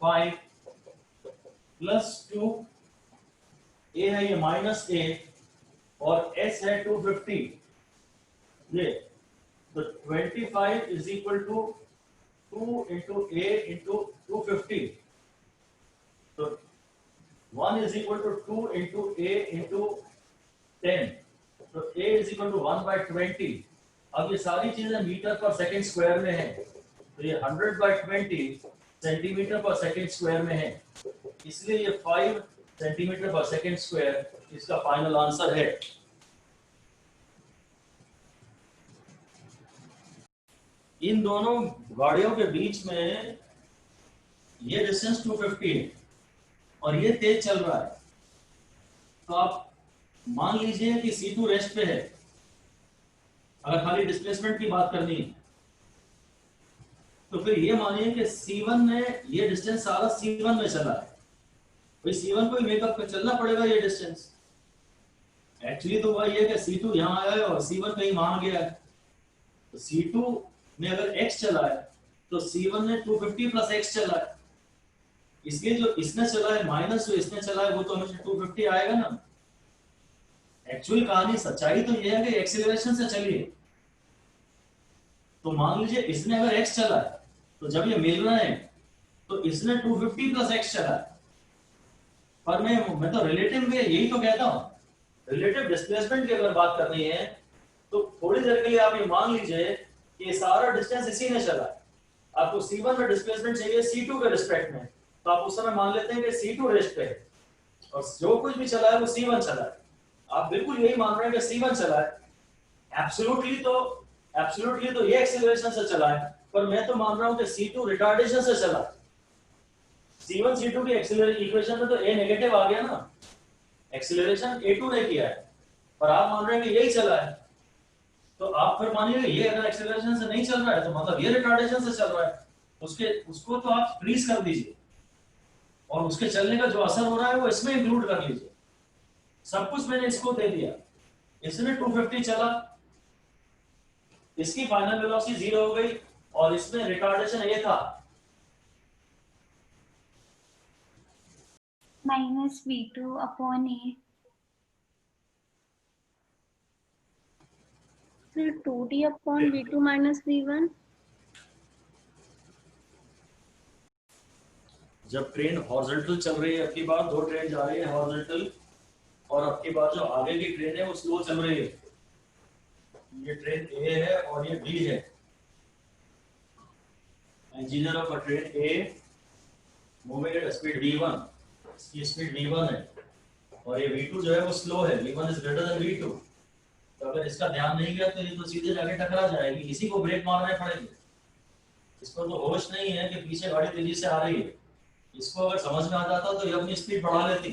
5 प्लस 2 a है ये माइनस a और s है 250 ये, तो 25 is equal to 2 into a into 250, तो 1 is equal to 2 into a into 10, तो a इज इक्वल टू 1/20। अब ये सारी चीजें मीटर पर सेकेंड स्क्वायर में है, तो ये 100/20 सेंटीमीटर पर सेकेंड स्क्वायर में है, इसलिए ये 5 सेंटीमीटर पर सेकेंड स्क्वायर इसका फाइनल आंसर है। इन दोनों गाड़ियों के बीच में ये डिस्टेंस 250 है और ये तेज चल रहा है, तो आप मान लीजिए कि C2 रेस्ट पे है। अगर खाली डिस्प्लेसमेंट की बात करनी है तो फिर ये मानिए कि C1 में ये डिस्टेंस सारा C1 में चला है, भाई C1 को ही मेकअप कर चलना पड़ेगा ये डिस्टेंस। एक्चुअली तो वही है कि C2 यहाँ आया है और C1 कहीं वहां गया है, तो C2 में अगर x चला है तो C1 में 250 प्लस x चला है, इसलिए जो इसने चला है माइनस जो इसने चला है वो तो हमेशा 250 आएगा ना। एक्चुअल कहानी सच्चाई तो यह है कि एक्सीलरेशन से चलिए, तो मान लीजिए इसने अगर x चला है तो जब ये मिल रहे हैं तो इसने 250 प्लस x चला है, पर मैं तो रिलेटिव में यही तो कहता हूं, रिलेटिव डिस्प्लेसमेंट की अगर बात करनी है तो थोड़ी देर के लिए आप ये मान लीजिए कि सारा डिस्टेंस इसी ने चला है, आपको C1 में डिस्प्लेसमेंट चाहिए C2 के रिस्पेक्ट में, तो आप उस समय मान लेते हैं कि C2 रेस्ट पे है और जो कुछ भी चला है वो C1 चला है, आप बिल्कुल यही मान रहे हैं कि C1 चला है। एब्सोल्युटली तो ये एक्सीलरेशन से चला है, पर मैं तो मान रहा हूं कि C2 रिटार्डेशन से चला है। C1 C2 की एक्सीलरेशन इक्वेशन में तो a नेगेटिव आ गया ना, एक्सीलरेशन A2 ने किया है, पर आप मान रहे हैं कि यही चला है, तो आप फिर मानिए ये अगर एक्सीलरेशन से नहीं चल रहा है तो मतलब ये रिटार्डेशन से चल रहा है, उसको तो आप फ्रीज कर दीजिए और उसके चलने का जो असर हो रहा है वो इसमें इंक्लूड कर लीजिए। सब कुछ मैंने इसको दे दिया, इसने 250 चला, इसकी फाइनल वेलोसिटी 0 हो गई और इसमें रिटार्डेशन ये था माइनस v2 अपॉन a, फिर 2d upon v2 minus v1। जब ट्रेन हॉरिजॉन्टल चल रही है, आपकी बार 2 ट्रेन जा रही है हॉरिजॉन्टल और आपकी बार जो आगे की ट्रेन है वो स्लो चल रही है, ये ट्रेन A है और ये B है, engineer of a train A moving at speed v1, इसकी स्पीड v1 है और ये v2 जो है वो स्लो है, v1 is greater than v2, तो अगर इसका ध्यान नहीं गया तो ये तो सीधे जाके टकरा जाएगी, इसी को ब्रेक मारने पड़ेंगे। इसको तो होश नहीं है कि पीछे गाड़ी तेजी से आ रही है, इसको अगर समझ में आ जाता तो ये अपनी स्पीड बढ़ा लेती,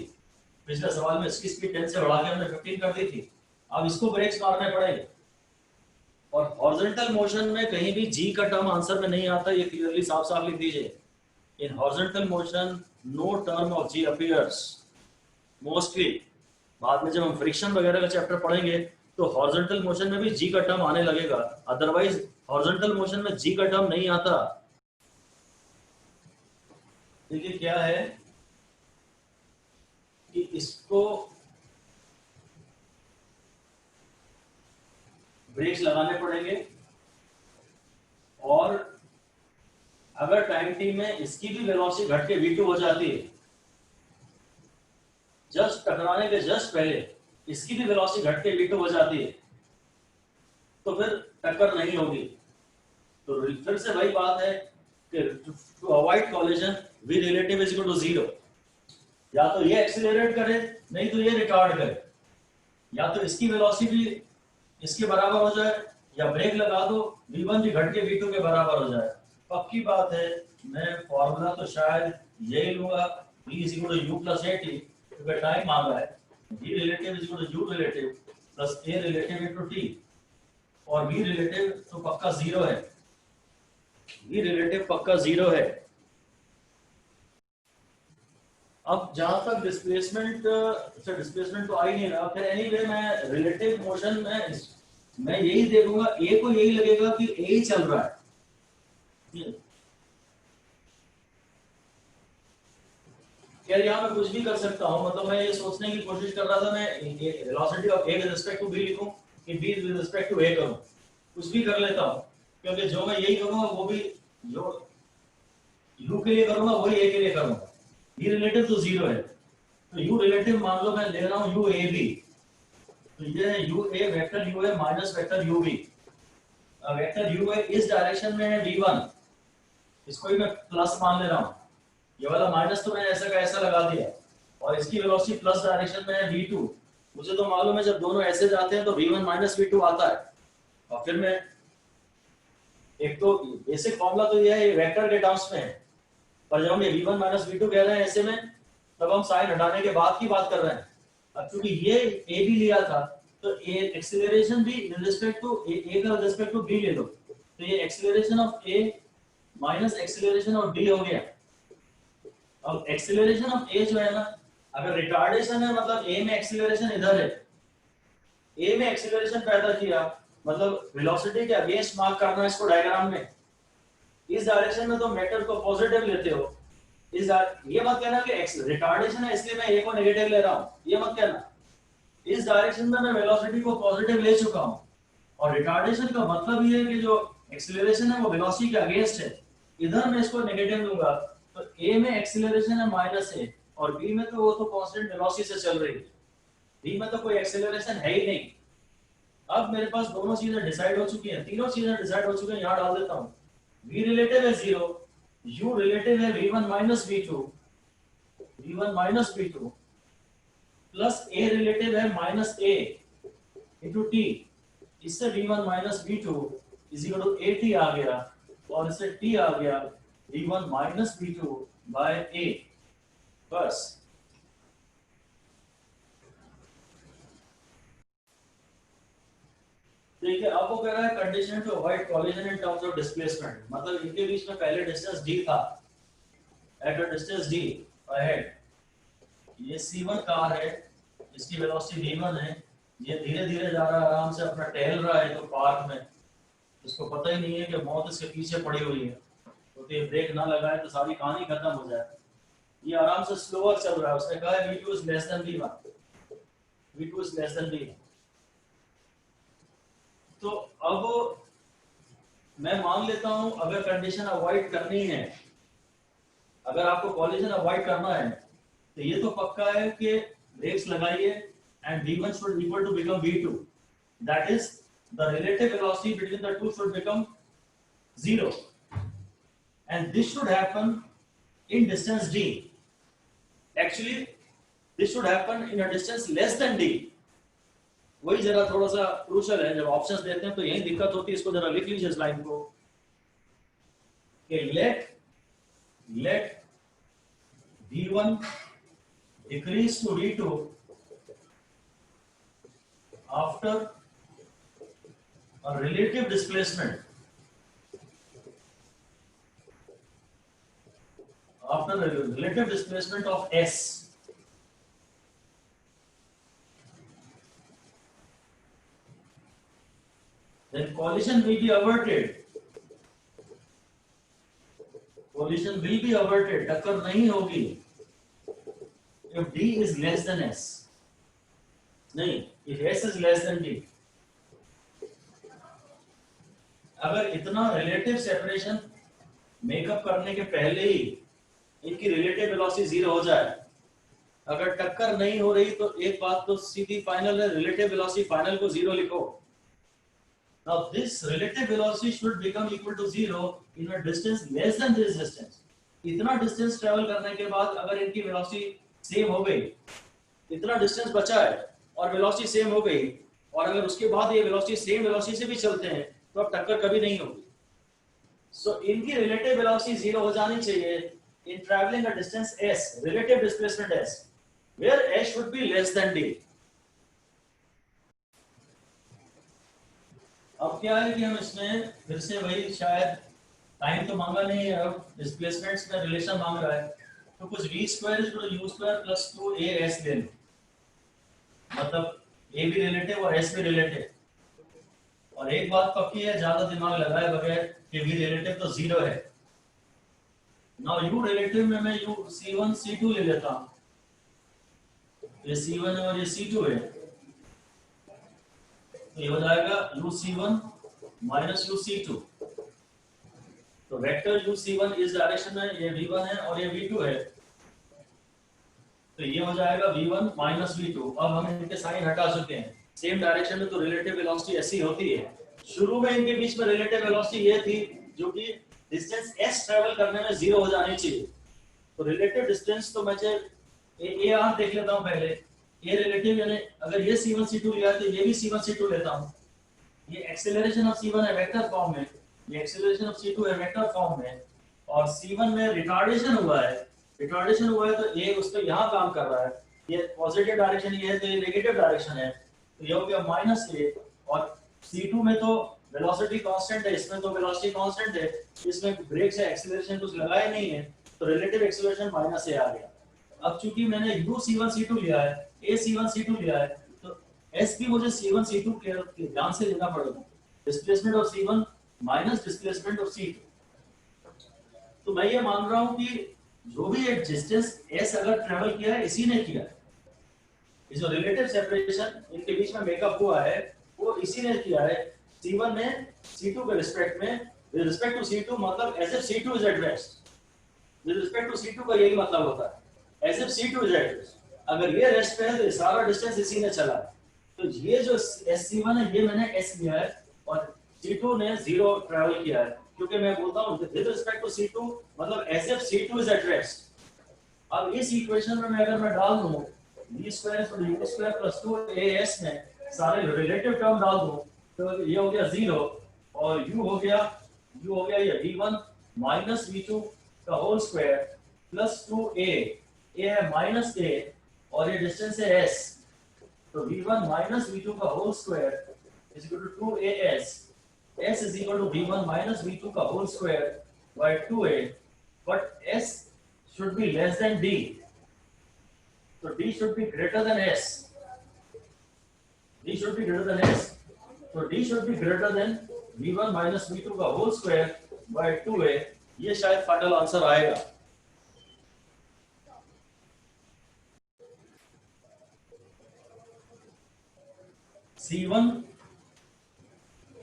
पिछले सवाल में इसकी स्पीड 10 से बढ़ा के हमने 15 कर दी थी, अब इसको ब्रेक्स मारने पड़ेंगे। और हॉरिजॉन्टल मोशन में कहीं भी जी का टर्म आंसर में नहीं आता, ये क्लियरली साफ साफ लिख दीजिए, in horizontal motion no term of g appears mostly. बाद में जब हम फ्रिक्शन वगैरह का चैप्टर पढ़ेंगे तो हॉरिजॉन्टल मोशन में भी जी का टर्म आने लगेगा, अदरवाइज हॉरिजॉन्टल मोशन में जी का टर्म नहीं आता। देखिए क्या है कि इसको ब्रेक्स लगाने पड़ेंगे और अगर टाइम टी में इसकी भी वेलोसिटी घट के v2 हो जाती है, जस्ट टकराने के जस्ट पहले इसकी भी वेलोसिटी घट के v2 हो जाती है, तो फिर टक्कर नहीं होगी। तो फिर से वही बात है कि to avoid collision v relative is equal to 0, या तो ये एक्सीलरेट करे नहीं तो ये रिटार्ड करे, या तो इसकी वेलोसिटी भी इसके बराबर हो जाए या ब्रेक लगा दो v1 भी घट के v2 के बराबर हो जाए। पक्की बात है, मैं फॉर्मूला तो शायद यही लूंगा, v is equal to u plus at, क्योंकि टाइम मांगा है, v relative is equal to u relative plus a relative into t, और v रिलेटिव तो पक्का 0 है, v रिलेटिव पक्का 0 है। अब जहां तक डिस्प्लेसमेंट तो आ ही नहीं रहा, फिर एनीवे मैं रिलेटिव मोशन में मैं यही देखूंगा, ए को यही लगेगा कि ए ही चल रहा है, यार यहाँ मैं कुछ भी कर सकता हूँ, मतलब मैं ये सोचने की कोशिश कर रहा था मैं velocity of A with respect to B लिखूं कि B with respect to A करूं, कुछ भी कर लेता हूँ, क्योंकि जो मैं यही करूंगा वो भी जो यू के लिए करूंगा वही ए के लिए करूंगा। बी रिलेटिव तो 0 है, तो यू रिलेटिव मान लो मैं ले रहा हूँ यू ए बी, तो ये है u a vector u a minus vector u b, vector u a इस डायरेक्शन में है v1, इसको ही मैं प्लस मान ले रहा हूँ, ये वाला माइनस तो मैंने ऐसा का ऐसा लगा दिया, और इसकी वेलोसिटी प्लस डायरेक्शन में है v2, मुझे तो मालूम है जब दोनों ऐसे जाते हैं तो v1 माइनस v2 आता है, और फिर मैं एक तो बेसिक फॉर्मूला तो ये है, ये वेक्टर के टर्म्स में है, पर जब हम ये v1 माइनस v2 कह रहे हैं ऐसे में, तब हम साइन हटाने के बाद की बात कर रहे हैं। अब क्योंकि ये a भी लिया था तो a एक्सीलरेशन भी विद रिस्पेक्ट टू a का विद रिस्पेक्ट टू b ले लो, तो ये acceleration of a minus acceleration of b हो गया। अब एक्सीलरेशन ऑफ a जो है ना, अगर रिटार्डेशन है मतलब a में एक्सीलरेशन इधर है, a में एक्सीलरेशन पैदा किया मतलब वेलोसिटी के अगेंस्ट मार्क करना है इसको डायग्राम में। इस डायरेक्शन में तो वेक्टर को पॉजिटिव लेते हो, ये मत कहना कि रिटार्डेशन है इसलिए मैं a को नेगेटिव ले रहा हूं, ये मत कहना। इस डायरेक्शन में मैं वेलोसिटी को पॉजिटिव ले चुका हूं, और रिटार्डेशन का मतलब ये है कि जो एक्सीलरेशन है वो वेलोसिटी के अगेंस्ट है, इधर मैं इसको नेगेटिव लूंगा तो a में एक्सीलरेशन है माइनस a, और b में तो वो तो कांस्टेंट वेलोसिटी से चल रही है, b में तो कोई एक्सीलरेशन है ही नहीं। अब मेरे पास दोनों चीजें डिसाइड हो चुकी हैं, तीनों चीजें डिसाइड हो चुकी हैं, यहां डाल देता हूं। v रिलेटिव है 0, u रिलेटिव है v1 minus v2, v1 minus v2, plus a relative है माइनस a इंटू t, इससे v1 minus v2 is equal to at आ गया, और इससे t आ गया v1 minus v2 bye a। बस देखिए, अब वो कह रहा है condition to avoid collision in terms of displacement, मतलब इनके बीच में पहले डिस्टेंस d था, at a distance d ahead, ये c1 कार है, इसकी वेलोसिटी v1 है, ये धीरे धीरे जा रहा है, आराम से अपना टहल रहा है तो पार्क में, इसको पता ही नहीं है कि मौत इसके पीछे पड़ी हुई है, तो ये ब्रेक ना लगाए तो सारी कहानी खत्म हो जाए। ये आराम से स्लोअर चल रहा है, उसने कहा है v2 is less than v1, v2 is less than v1। तो अब मैं मान लेता हूं अगर कंडीशन अवॉइड करनी है, अगर आपको कोलिजन अवॉइड करना है तो ये तो पक्का है कि ब्रेक्स लगाइए and v1 should equal to become v2, that is the relative velocity between the two should become 0, and this should happen in distance d, actually this should happen in a distance less than d। वही जरा थोड़ा सा crucial है, जब options देते हैं तो यही दिक्कत होती है, इसको जरा लिख लीजिए इस लाइन को कि let v1 decrease to v2 after a relative displacement of s, then collision will be averted, टक्कर नहीं होगी if d is less than s, नहीं, if s is less than d। अगर इतना रिलेटिव सेपरेशन मेकअप करने के पहले ही इनकी रिलेटिव वेलोसिटी 0 हो जाए, अगर टक्कर नहीं हो रही तो एक बात तो सीधी फाइनल है, रिलेटिव वेलोसिटी फाइनल को 0 लिखो। Now this relative velocity should become equal to 0 in a distance less than this distance। इतना डिस्टेंस ट्रेवल करने के बाद अगर इनकी वेलोसिटी सेम हो गई, इतना डिस्टेंस बचा है और वेलोसिटी सेम हो गई, और अगर उसके बाद ये वेलोसिटी सेम वेलोसिटी से भी चलते हैं तो अब टक्कर कभी नहीं होगी। सो इनकी रिलेटिव वेलोसिटी 0 हो जानी चाहिए in traveling a distance s, relative displacement s, where s should be less than d। अब क्या है कि हम इसमें फिर से वही, शायद टाइम तो मांगा नहीं है, अब डिस्प्लेसमेंट्स में रिलेशन मांग रहा है, तो कुछ v square is equal to u square plus 2as ले लो, मतलब a भी रिलेटिव और s भी रिलेटिव। और एक बात पक्की है, ज्यादा दिमाग लगाए बगैर कि v रिलेटिव तो 0 है। नाउ u रिलेटिव में मैं u c1 c2 ले लेता हूं, ये c1 है और ये c2 है, तो ये हो जाएगा uc1 माइनस uc2। तो वेक्टर uc1 इस डायरेक्शन में, ये v1 है और ये v2 है, तो ये हो जाएगा v1 माइनस v2। अब हम इनके साइन हटा चुके हैं, सेम डायरेक्शन में तो रिलेटिव वेलोसिटी ऐसी होती है। शुरू में इनके बीच में रिलेटिव वेलोसिटी ये थी जो कि डिस्टेंस s ट्रेवल करने में 0 हो जानी चाहिए। तो रिलेटिव डिस्टेंस तो मैं ए आर देख लेता हूं पहले, ये रिलेटिव, यानी अगर ये c1 c2 लिया तो ये भी c1 c2 लेता हूं। ये एक्सेलरेशन ऑफ c1 है वेक्टर फॉर्म में, ये एक्सेलरेशन ऑफ c2 है वेक्टर फॉर्म में, और c1 में रिटार्डेशन हुआ है तो ये उस पर यहाँ काम कर रहा है, ये पॉजिटिव डायरेक्शन ये है तो ये नेगेटिव डायरेक्शन है, तो ये हो गया माइनस a, और c2 में तो वेलोसिटी कांस्टेंट है, इसमें तो वेलोसिटी कांस्टेंट है, इसमें ब्रेक से एक्सीलरेशन कुछ लगाया नहीं है, तो रिलेटिव एक्सीलरेशन माइनस ए आ गया। अब चूंकि मैंने u c1 c2 लिया है, a c1 c2 लिया है, तो s भी मुझे c1 c2 के ध्यान से लेना पड़ेगा। Displacement of c1 minus displacement of c2। तो मैं ये मान रहा हूं कि जो भी एक डिस्टेंस s अगर ट्रेवल किया है, इसी ने किया है, ये जो रिलेटिव सेपरेशन इनके बीच में मेकअप हुआ है वो इसी ने किया है। c1 ने c2 के रिस्पेक्ट में, विद रिस्पेक्ट टू c2 मतलब as if c2 is at rest, with respect to c2 का यही मतलब होता है, as if c2 is at rest. अगर ये रेस्ट पे है तो ये सारा डिस्टेंस इसी ने चला है। तो ये जो sc1 है ये मैंने s लिया है और c2 ने 0 ट्रैवल किया है, क्योंकि मैं बोलता हूं विद रिस्पेक्ट टू c2 मतलब as if c2 is at rest. अब इस इक्वेशन में अगर मैं डाल दूं v square u square plus 2as में सारे रिलेटिव टर्म डाल दूं तो ये हो गया 0 और u हो गया ये v1 माइनस v2 का whole square plus 2a, a है माइनस a और ये डिस्टेंस है s, तो v1 माइनस v2 का whole square is equal to 2as, s is equal to v1 minus v2 का whole square by 2a, but s should be less than d, so d should be greater than s, d should be greater than s, so d should be greater than v1 minus v2 का whole square by 2a। ये शायद final answer आएगा। c1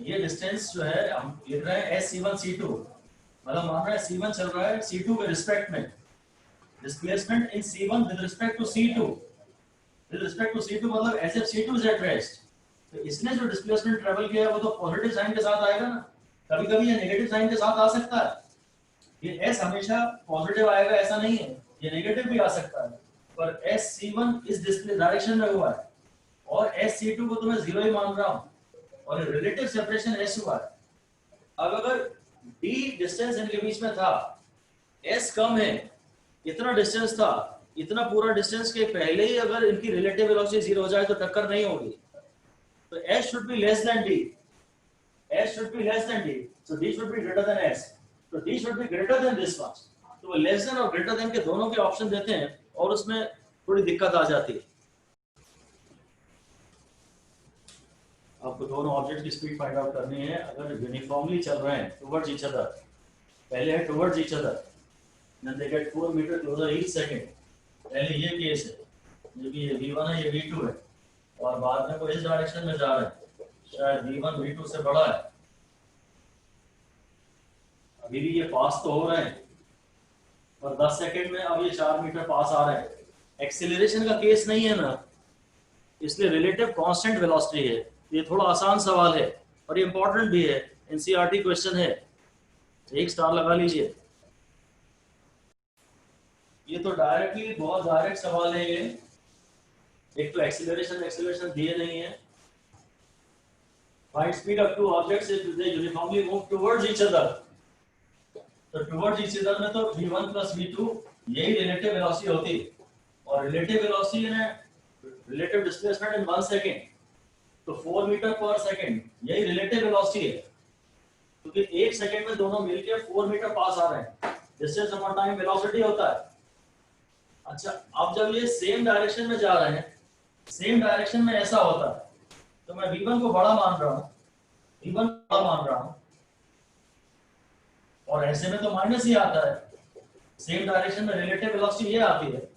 ये distance जो है हम लिख रहे हैं s c1 c2, मतलब मान रहे हैं c1 चल रहा है c2 के रिस्पेक्ट में, displacement in c1 with respect to c2, with respect to c2 मतलब as if c2 is at rest. तो इसने जो डिस्प्लेसमेंट ट्रेवल किया है वो तो पॉजिटिव साइन के साथ आएगा ना, कभी-कभी ये नेगेटिव साइन के साथ आ सकता है, ये s हमेशा पॉजिटिव आएगा ऐसा नहीं है, ये नेगेटिव भी आ सकता है, पर sc1 इस डिस्प्ले डायरेक्शन में हुआ है और sc2 को तो मैं 0 ही मान रहा हूं और रिलेटिव सेपरेशन s हुआ है। अब अगर d डिस्टेंस इनके बीच में था, s कम है, इतना डिस्टेंस था, इतना पूरा डिस्टेंस के पहले ही अगर इनकी रिलेटिव वेलोसिटी 0 हो जाए तो टक्कर नहीं होगी, तो s should be less than d, s should be less than d, so d should be greater than s, तो d should be greater than this much। तो वो लेस देन और ग्रेटर देन के दोनों के ऑप्शन देते हैं और उसमें थोड़ी दिक्कत आ जाती है। आपको दोनों ऑब्जेक्ट की स्पीड फाइंड आउट करनी है अगर यूनिफॉर्मली चल रहे हैं टुवर्ड्स ईच अदर, पहले है towards each other, then they get 4 meter closer each second, पहले ये केस है, ये भी ये v1 है, ये v2 है और बाद में कोई इस डायरेक्शन में जा रहा है, शायद v1 v2 से बड़ा है, अभी भी ये पास तो हो रहे हैं और 10 सेकंड में अब ये 4 मीटर पास आ रहे हैं। एक्सीलरेशन का केस नहीं है ना, इसलिए रिलेटिव कांस्टेंट वेलोसिटी है। ये थोड़ा आसान सवाल है और ये इंपॉर्टेंट भी है, एनसीईआरटी क्वेश्चन है, 1 स्टार लगा लीजिए। ये तो डायरेक्टली बहुत डायरेक्ट सवाल है ये, एक तो एक्सीलरेशन दिए नहीं है। Find speed of two objects if they uniformly move towards each other, तो टुवर्ड्स ईच अदर में तो v1 प्लस v2 यही रिलेटिव वेलोसिटी होती है और रिलेटिव वेलोसिटी है रिलेटिव डिस्प्लेसमेंट इन 1 सेकंड, तो 4 मीटर पर सेकंड यही रिलेटिव वेलोसिटी है, क्योंकि 1 सेकंड में दोनों मिलकर 4 मीटर पास आ रहे हैं, डिस्टेंस अपॉन टाइम वेलोसिटी होता है। अच्छा, अब जब ये सेम डायरेक्शन में जा रहे हैं, सेम डायरेक्शन में ऐसा होता है, तो मैं v1 को बड़ा मान रहा हूँ, v1 बड़ा मान रहा हूँ और ऐसे में तो माइनस ही आता है, सेम डायरेक्शन में रिलेटिव वेलोसिटी ये आती है।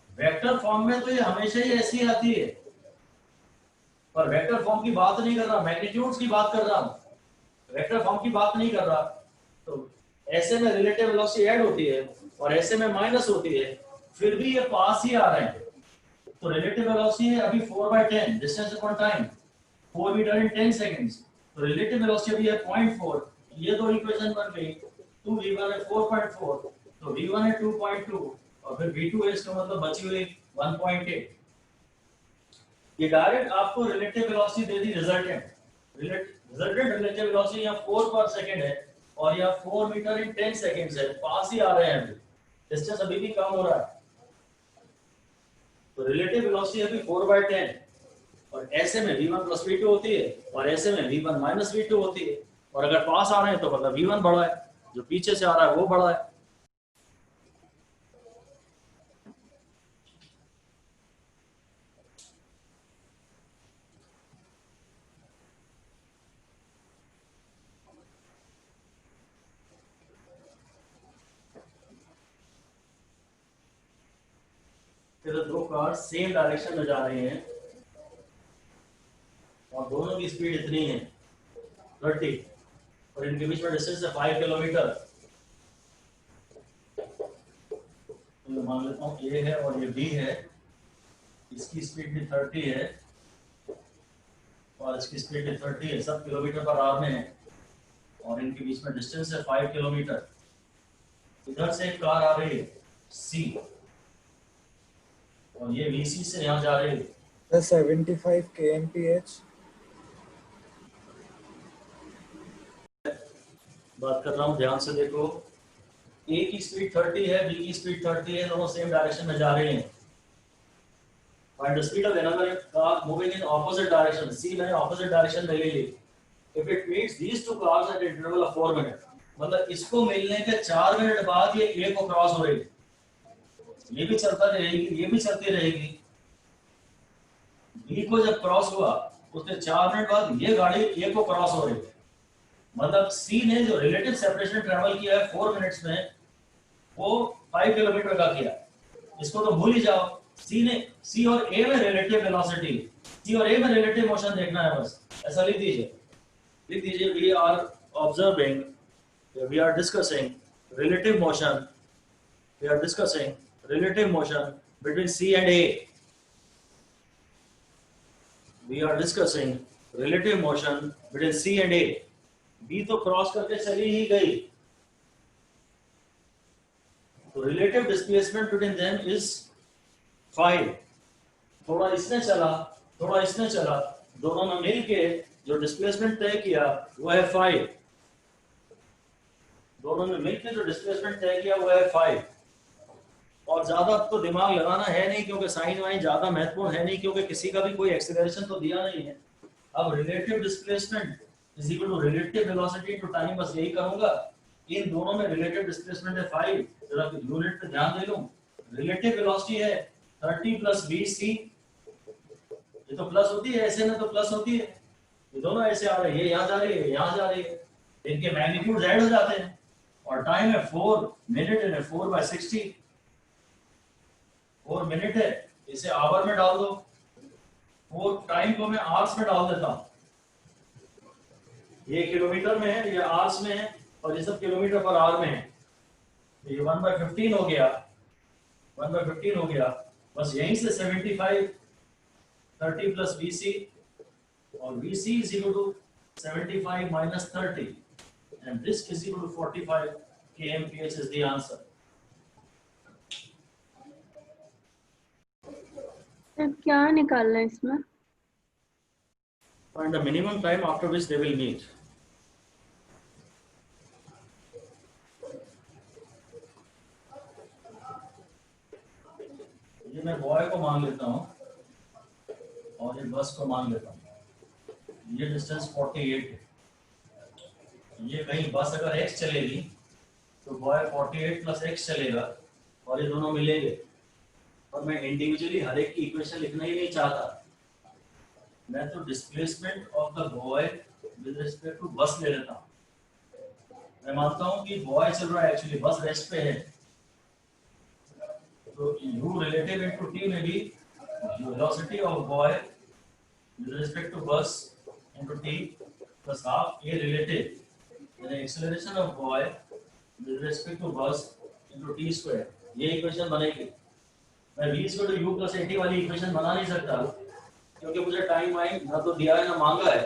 वेक्टर फॉर्म में तो ये हमेशा ही ऐसी आती है, पर वेक्टर फॉर्म की बात नहीं कर रहा, मैग्नीट्यूड्स की बात कर रहा हूं, वेक्टर फॉर्म की बात नहीं कर रहा। तो ऐसे में रिलेटिव वेलोसिटी ऐड होती है और ऐसे में माइनस होती है, फिर भी ये पास ही आ रहे हैं, तो रिलेटिव वेलोसिटी है अभी 4/10 डिस्टेंस अपॉन टाइम, 4 मीटर इन 10 सेकंड्स, तो रिलेटिव वेलोसिटी अभी है 0.4। ये दो इक्वेशन बन गई, 2v1 है 4.4, तो v1 है 2.2 और फिर v2 है, इसका मतलब बची हुई 1.8। ये डायरेक्ट आपको रिलेटिव वेलोसिटी दे दी, रिजल्टेंट रिलेटिव वेलोसिटी यहाँ 4 पर सेकंड है और यहाँ 4 मीटर इन 10 सेकंड्स है, पास ही आ रहे हैं, अभी डिस्टेंस अभी भी कम हो रहा है, तो रिलेटिव वेलोसिटी अभी 4/10 और ऐसे में v1 प्लस v2 होती है और ऐसे में v1 माइनस v2 होती है। और अगर पास आ रहे हैं तो मतलब v1 बड़ा है, जो पीछे से आ रहा है वो बड़ा है। फिर दो कार सेम डायरेक्शन में जा रही हैं और दोनों की स्पीड इतनी है 30 और इनके बीच में डिस्टेंस है 5 किलोमीटर। तो ये मान लेता हूँ ए है और ये बी है, इसकी स्पीड भी 30 है और इसकी स्पीड भी 30 है, सब किलोमीटर पर आवर में है और इनके बीच में डिस्टेंस है 5 किलोमीटर। इधर से एक कार आ रही है सी और ये वीसी से यहाँ जा रही है 75 kmph। बात कर रहा हूँ, ध्यान से देखो। ए की स्पीड 30 है, बी की स्पीड 30 है, दोनों सेम डायरेक्शन में जा रहे हैं। Find the speed of another car moving in opposite direction. See मैंने ऑपोजिट डायरेक्शन में ले ली। If it meets these two cars at interval of 4 minute, मतलब इसको मिलने के 4 मिनट बाद ये ए को क्रॉस हो रही है, ये भी चलता रहेगी, ये भी चलती रहेगी। बी को जब क्रॉस हुआ उसके 4 मिनट बाद ये गाड़ी ए को क्रॉस हो रही है, मतलब सी ने जो रिलेटिव सेपरेशन ट्रेवल किया है 4 मिनट्स में वो 5 किलोमीटर का किया। इसको तो भूल ही जाओ। सी और ए में रिलेटिव वेलोसिटी, सी और ए में रिलेटिव मोशन देखना है बस, ऐसा लिख दीजिए we are observing, we are discussing relative motion, we are discussing relative motion between C and A. We are discussing relative motion between C and A. B तो cross करके चली ही गई, तो relative displacement between them is 5. थोड़ा इसने चला, थोड़ा इसने चला, दोनों में मिलके जो डिस्प्लेसमेंट तय किया वो है 5। दोनों में मिलके जो डिस्प्लेसमेंट तय किया वो है 5। और ज्यादा तो दिमाग लगाना है नहीं क्योंकि साइन वाइन ज्यादा महत्वपूर्ण है नहीं, क्योंकि किसी का भी कोई एक्सेलरेशन तो दिया नहीं है। अब relative displacement is equal to relative velocity to time, बस यही करूंगा। इन दोनों में रिलेटिव डिस्प्लेसमेंट है 5, जरा यूनिट पे ध्यान दे लूं। रिलेटिव वेलोसिटी है 30 प्लस vc, ये तो प्लस होती है, ऐसे में तो प्लस होती है, ये दोनों ऐसे आ रहे हैं, ये यहाँ जा रही है, यहाँ जा रही है, इनके मैग्नीट्यूड ऐड हो जाते हैं। और टाइम है 4 मिनट है, 4/60 4 मिनट है, इसे आवर में डाल दो, वो टाइम को मैं आवर्स में डाल देता हूं। ये किलोमीटर में है, ये आवर्स में है और ये सब किलोमीटर पर आवर में है। तो ये 1/15 हो गया, 1/15 हो गया। बस यहीं से 75 30 प्लस vc और vc is equal to 75 minus 30 and this is equal to 45 kmph is the answer. अब क्या निकालना है इसमें? Find the minimum time after which they will meet. ये मैं बॉय को मान लेता हूँ और ये बस को मान लेता हूँ। ये डिस्टेंस 48 है। ये कहीं बस अगर x चलेगी तो बॉय 48 प्लस x चलेगा और ये दोनों मिलेंगे। और मैं इंडिविजुअली हर एक की इक्वेशन लिखना ही नहीं चाहता, मैं तो displacement of the boy with respect to bus ले लेता हूँ। मैं मानता हूँ कि बॉय चल रहा है, एक्चुअली बस रेस्ट पे है, तो u रिलेटिव इनटू t में भी velocity of boy with respect to bus into t plus half a relative, यानी acceleration of boy with respect to bus into t square, ये इक्वेशन बनेगी। मैं v equal to u plus 80 वाली equation बना नहीं सकता क्योंकि मुझे टाइम वाइम ना तो दिया है ना मांगा है।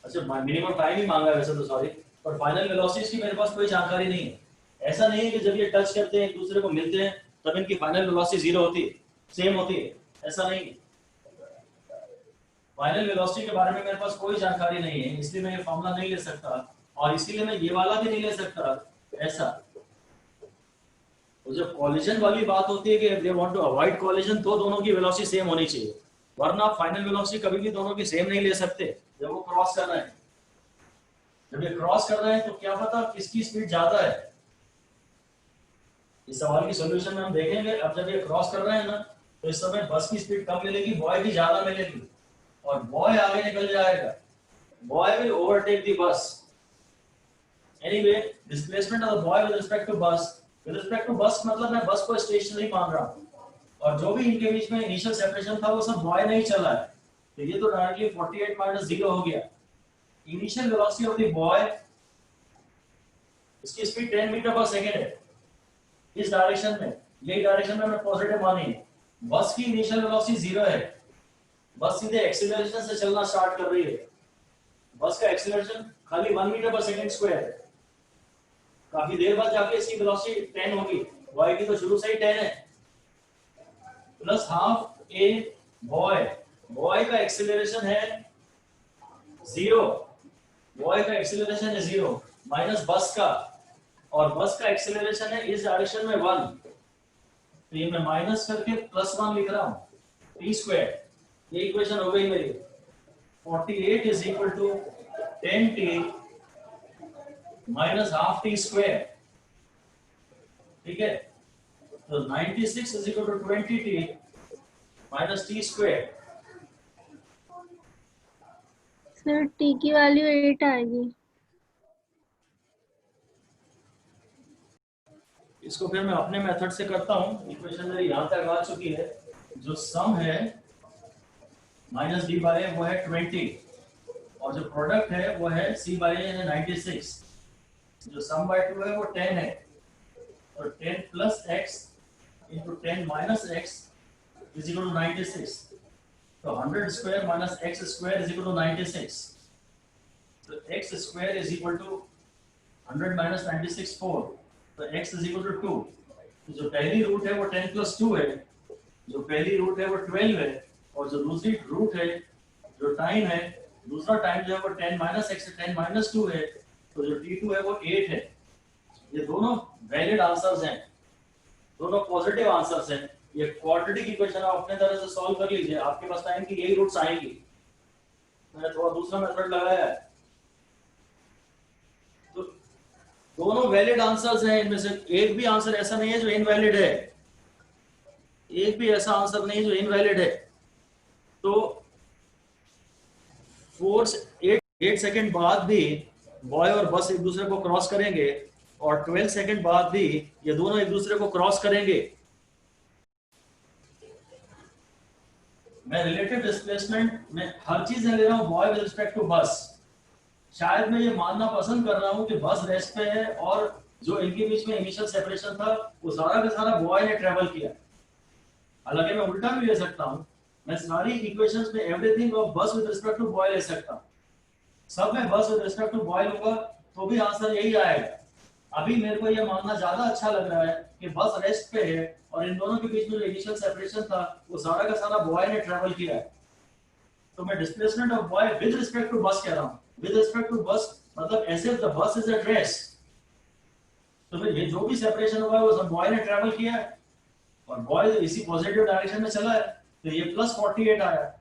अच्छा मिनिमम टाइम ही मांगा है वैसे तो, सॉरी, पर फाइनल वेलोसिटीज की मेरे पास कोई जानकारी नहीं है। ऐसा नहीं है कि जब ये टच करते हैं एक दूसरे को मिलते हैं तब इनकी फाइनल वेलोसिटी 0 होती है, सेम होती है, ऐसा नहीं है। फाइनल वेलोसिटी के बारे में मेरे पास कोई जानकारी नहीं है, इसलिए मैं ये फॉर्मूला नहीं ले सकता और इसीलिए मैं ये वाला भी नहीं ले सकता ऐसा। तो जब कॉलिजन वाली बात होती है कि they want to avoid collision तो दोनों की वेलोसिटी सेम होनी चाहिए, वरना फाइनल वेलोसिटी कभी भी दोनों की सेम नहीं ले सकते जब वो क्रॉस कर रहे हैं। जब ये क्रॉस कर रहे हैं तो क्या पता किसकी स्पीड ज्यादा है। इस सवाल की सॉल्यूशन में हम देखेंगे। अब जब ये क्रॉस कर रहे हैं ना तो इस समय बस की स्पीड कम मिलेगी, बॉय की ज्यादा मिलेगी और बॉय आगे निकल जाएगा। Boy will overtake the bus. Anyway, displacement of the boy with respect to bus मतलब मैं बस को स्टेशनरी मान रहा हूं और जो भी इनके बीच में इनिशियल सेपरेशन था वो सब बॉय नहीं चला है, तो ये तो डायरेक्टली 48 माइनस 0 हो गया। Initial velocity of the boy, इसकी स्पीड 10 मीटर पर सेकंड है इस डायरेक्शन में, यही डायरेक्शन में मैं पॉजिटिव मानी है। बस की इनिशियल वेलोसिटी 0 है, बस सीधे एक्सीलरेशन से चलना स्टार्ट कर रही है। बस का एक्सीलरेशन खाली 1 मीटर पर सेकंड स्क्वायर है। काफी देर बाद जाके इसकी वेलोसिटी 10 होगी, बॉय की तो शुरू से ही 10 है, plus half a boy. Boy का एक्सीलरेशन है 0, बॉय का एक्सीलरेशन है 0 माइनस बस का, और बस का एक्सीलरेशन है इस डायरेक्शन में 1, तो ये मैं माइनस करके +1 लिख रहा हूं टी स्क्वायर। ये इक्वेशन हो गई मेरी। 48 is equal to 10t minus half t square, ठीक है। तो 96 is equal to 20t minus t square. Sir t की वैल्यू 8 आएगी। इसको फिर मैं अपने मेथड से करता हूं। इक्वेशन मेरी यहां तक आ चुकी है। जो सम है माइनस डी बाई वो है 20 और जो प्रोडक्ट है वो है सी बाई है 96। जो सम बाय 2 है वो 10 है, तो 10 plus x into 10 minus x is equal to 96। तो 100 square minus x square is equal to 96। तो x square is equal to 100 minus 96 4, तो x इज इक्वल टू 2। तो जो पहली रूट है वो 10 प्लस 2 है, जो पहली रूट है वो 12 है, और जो दूसरी रूट है जो टाइम है, दूसरा टाइम जो है वो 10 माइनस एक्स 10 माइनस 2 है, तो जो t2 है वो 8 है। ये दोनों वैलिड आंसर्स हैं, दोनों पॉजिटिव आंसर्स हैं। ये क्वाड्रेटिक इक्वेशन आप अपने तरह से सॉल्व कर लीजिए, आपके पास टाइम की यही रूट्स आएंगी। मैंने थोड़ा दूसरा मेथड लगाया है। तो दोनों वैलिड आंसर्स हैं, इनमें से एक भी आंसर ऐसा नहीं है जो इनवैलिड है, एक भी ऐसा आंसर नहीं है जो इनवैलिड है। तो 8 सेकंड बाद भी बॉय और बस एक दूसरे को क्रॉस करेंगे और 12 सेकंड बाद भी ये दोनों एक दूसरे को क्रॉस करेंगे। मैं रिलेटिव डिस्प्लेसमेंट में हर चीज ले रहा हूं बॉय विद रिस्पेक्ट टू बस। शायद मैं ये मानना पसंद कर रहा हूं कि बस रेस्ट पे है और जो इनके बीच में इनिशियल सेपरेशन था वो सारा का सारा बॉय ने ट्रेवल किया। हालांकि मैं उल्टा भी ले सकता हूं, मैं सारी इक्वेशंस में एवरीथिंग ऑफ बस विद रिस्पेक्ट टू बॉय ले सकता हूं। सब में बस विद रिस्पेक्ट टू बॉय लूंगा तो भी आंसर यही आएगा। अभी मेरे को ये मानना ज्यादा अच्छा लग रहा है कि बस रेस्ट पे है और इन दोनों के बीच में जो इनिशियल सेपरेशन था वो सारा का सारा बॉय ने ट्रेवल किया है। तो मैं displacement of boy with respect to bus कह रहा हूं। विद रिस्पेक्ट टू बस मतलब as if the bus is at rest. तो फिर ये जो भी सेपरेशन हुआ है वो सब बॉय ने ट्रेवल किया है और बॉय इसी पॉजिटिव डायरेक्शन में चला है, तो ये प्लस 48 आया।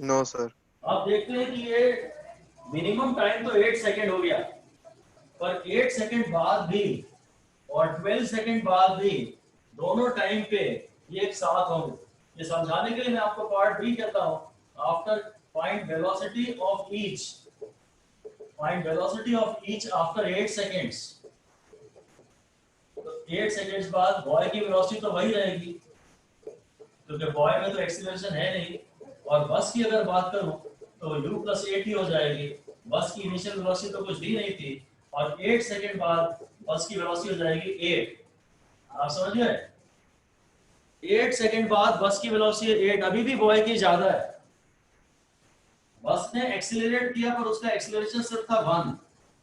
No sir. आप देखते हैं कि ये मिनिमम टाइम तो 8 सेकंड हो गया, पर 8 सेकंड बाद भी और 12 सेकंड बाद भी दोनों टाइम पे ये एक साथ होंगे। ये समझाने के लिए मैं आपको पार्ट बी कहता हूं। After find velocity of each, find velocity of each after 8 seconds. तो 8 सेकंड्स बाद बॉय की वेलोसिटी तो वही रहेगी क्योंकि बॉय में तो एक्सीलरेशन है नहीं, और बस की अगर बात करूं तो u प्लस 8 ही हो जाएगी। बस की इनिशियल वेलोसिटी तो कुछ दी नहीं थी और 8 सेकंड बाद बस की वेलोसिटी हो जाएगी 8। आप समझ गए? 8 सेकंड बाद बस की वेलोसिटी 8, अभी भी बॉय की ज्यादा है। बस ने एक्सीलरेट किया पर उसका एक्सीलरेशन सिर्फ था 1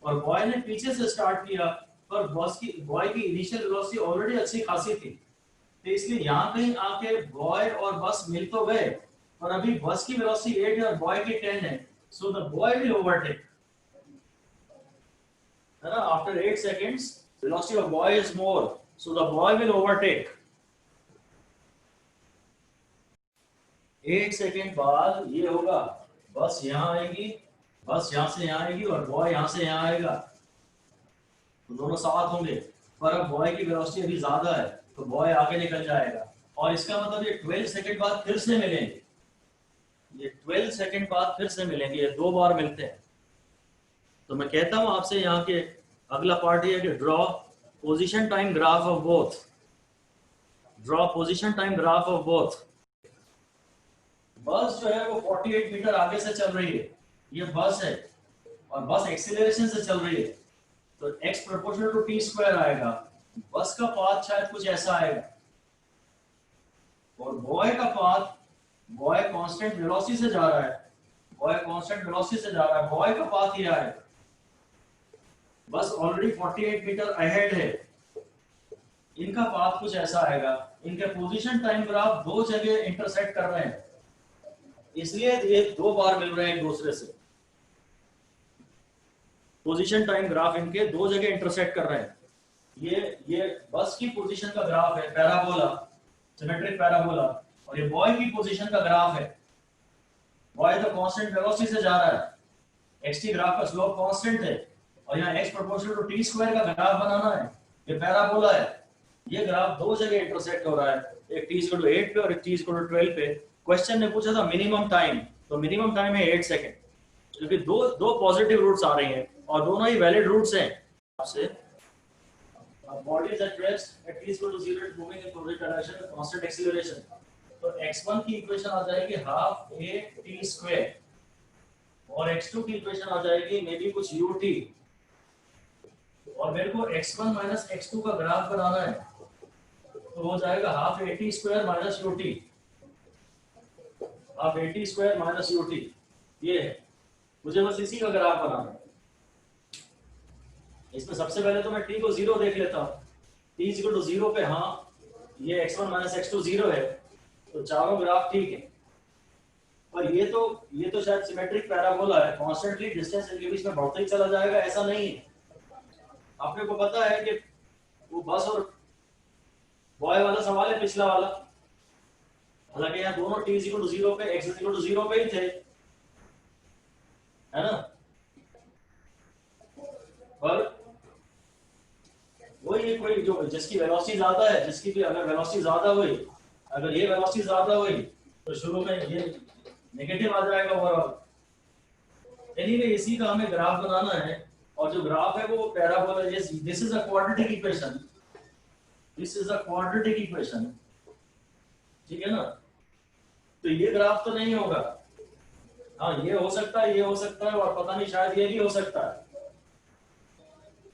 और बॉय ने पीछे से स्टार्ट किया, पर बॉय की इनिशियल वेलोसिटी ऑलरेडी अच्छी खासी थी, तो इसलिए यहाँ कहीं आके बॉय और बस मिल तो गए, और अभी बस की वेलोसिटी 8 है और बॉय की 10 है, so the boy will overtake, है ना, after 8 seconds. velocity of boy is more, so the boy will overtake. 8 second बाद ये होगा, बस यहाँ आएगी, बस यहाँ से यहाँ आएगी और बॉय यहाँ से यहाँ आएगा, तो दोनों साथ होंगे। पर अब बॉय की वेलोसिटी अभी ज्यादा है तो बॉय आगे निकल जाएगा, और इसका मतलब ये 12 सेकेंड बाद फिर से मिलेंगे, ये 12 सेकेंड बाद फिर से मिलेंगे, ये 2 बार मिलते हैं। तो मैं कहता हूं आपसे यहाँ के अगला पार्ट ये है कि draw position time graph of both, draw position time graph of both. बस जो है वो 48 मीटर आगे से चल रही है, ये बस है और बस एक्सीलरेशन से चल रही है, तो x proportional to t square आएगा। बस का पाथ शायद कुछ ऐसा आएगा, और बॉय का पाथ, बॉय कांस्टेंट वेलोसिटी से जा रहा है, बॉय कांस्टेंट वेलोसिटी से जा रहा है, बॉय का पाथ ये आएगा। बस ऑलरेडी 48 मीटर अहेड है, इनका पाथ कुछ ऐसा आएगा। इनके पोजीशन टाइम ग्राफ 2 जगह इंटरसेक्ट कर रहे हैं, इसलिए ये 2 बार मिल रहे हैं एक दूसरे से। पोजीशन टाइम ग्राफ इनके 2 जगह इंटरसेक्ट कर रहे हैं। ये बस की पोजीशन का ग्राफ है, पैराबोला, सिमेट्रिक पैराबोला, और ये बॉय की पोजीशन का ग्राफ है। बॉय तो कांस्टेंट वेलोसिटी से जा रहा है, xt ग्राफ का स्लोप कांस्टेंट है, और यहाँ x proportional to t square का ग्राफ बनाना है, ये पैराबोला है। ये ग्राफ 2 जगह इंटरसेक्ट हो रहा है, एक t 8 पे और एक t 12 पे। क्वेश्चन ने पूछा था मिनिमम टाइम, तो मिनिमम टाइम है 8 सेकेंड, क्योंकि दो पॉजिटिव रूट्स आ रही हैं और दोनों ही वैलिड रूट्स हैं। आपसे body is at rest at t = 0 is moving in positive direction with constant acceleration, तो x1 की इक्वेशन आ जाएगी हाफ a t स्क्वायर, और x2 की इक्वेशन आ जाएगी मे बी कुछ ut, और मेरे को x1 माइनस x2 का ग्राफ बनाना है, तो हो जाएगा half a t square minus ut, half a t square minus ut। ये है, मुझे बस इसी का ग्राफ बनाना है। इसमें सबसे पहले तो मैं t को 0 देख लेता हूँ, t = 0 पे, हाँ ये x1 माइनस x2 0 है, तो चारों ग्राफ ठीक है। पर ये तो शायद सिमेट्रिक पैराबोला है, कॉन्स्टेंटली डिस्टेंस इनके बीच में बढ़ता ही चला जाएगा, ऐसा नहीं है। आपने को पता है कि वो बस और बॉय वाला सवाल है पिछला वाला, हालांकि यहाँ दोनों t = 0 पे, x = 0 पे ही थे, है ना। पर वही कोई जो जिसकी वेलोसिटी ज्यादा है, जिसकी भी अगर वेलोसिटी ज्यादा हुई, अगर ये वेलोसिटी ज्यादा हुई तो शुरू में ये नेगेटिव आ जाएगा ओवरऑल। एनीवे इसी का हमें ग्राफ बनाना है, और जो ग्राफ है वो parabola, this is a quadratic equation, this is a quadratic equation, ठीक है ना। तो ये ग्राफ तो नहीं होगा, हाँ ये हो सकता है, ये हो सकता है, और पता नहीं शायद ये भी हो सकता है।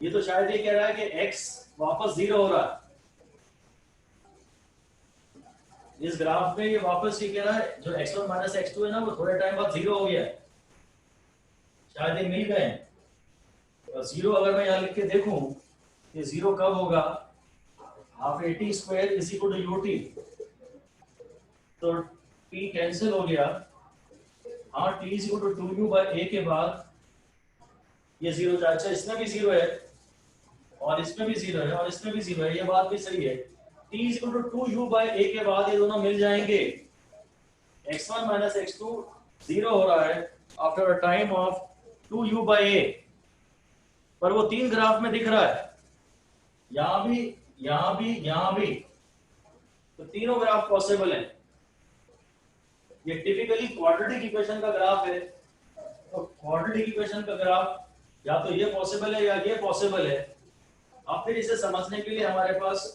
ये तो शायद ये कह रहा है कि x वापस 0 हो रहा है, इस ग्राफ में ये वापस ये कह रहा है जो x1 माइनस x2 है ना, वो थोड़े टाइम बाद 0 हो गया है, शायद ये मिल गए। और 0 अगर मैं यहाँ लिख के देखूं, ये 0 कब होगा, half a t square is equal to ut, तो t कैंसिल हो गया, हाँ t is equal to 2u by a के बाद ये 0 जाए। अच्छा इसमें भी 0 है, और इसमें भी 0 है, और इसमें भी 0 है, ये बात भी सही है। t is equal to 2u by a के बाद ये दोनों मिल जाएंगे। x1 माइनस x2 0 हो रहा है after a time of 2u by a, पर वो 3 ग्राफ में दिख रहा है, यहाँ भी, यहाँ भी, यहाँ भी, तो तीनों ग्राफ पॉसिबल है। ये टिपिकली क्वाड्रेटिक इक्वेशन का ग्राफ है, तो क्वाड्रेटिक इक्वेशन का ग्राफ या तो ये पॉसिबल है या ये पॉसिबल है। अब फिर इसे समझने के लिए हमारे पास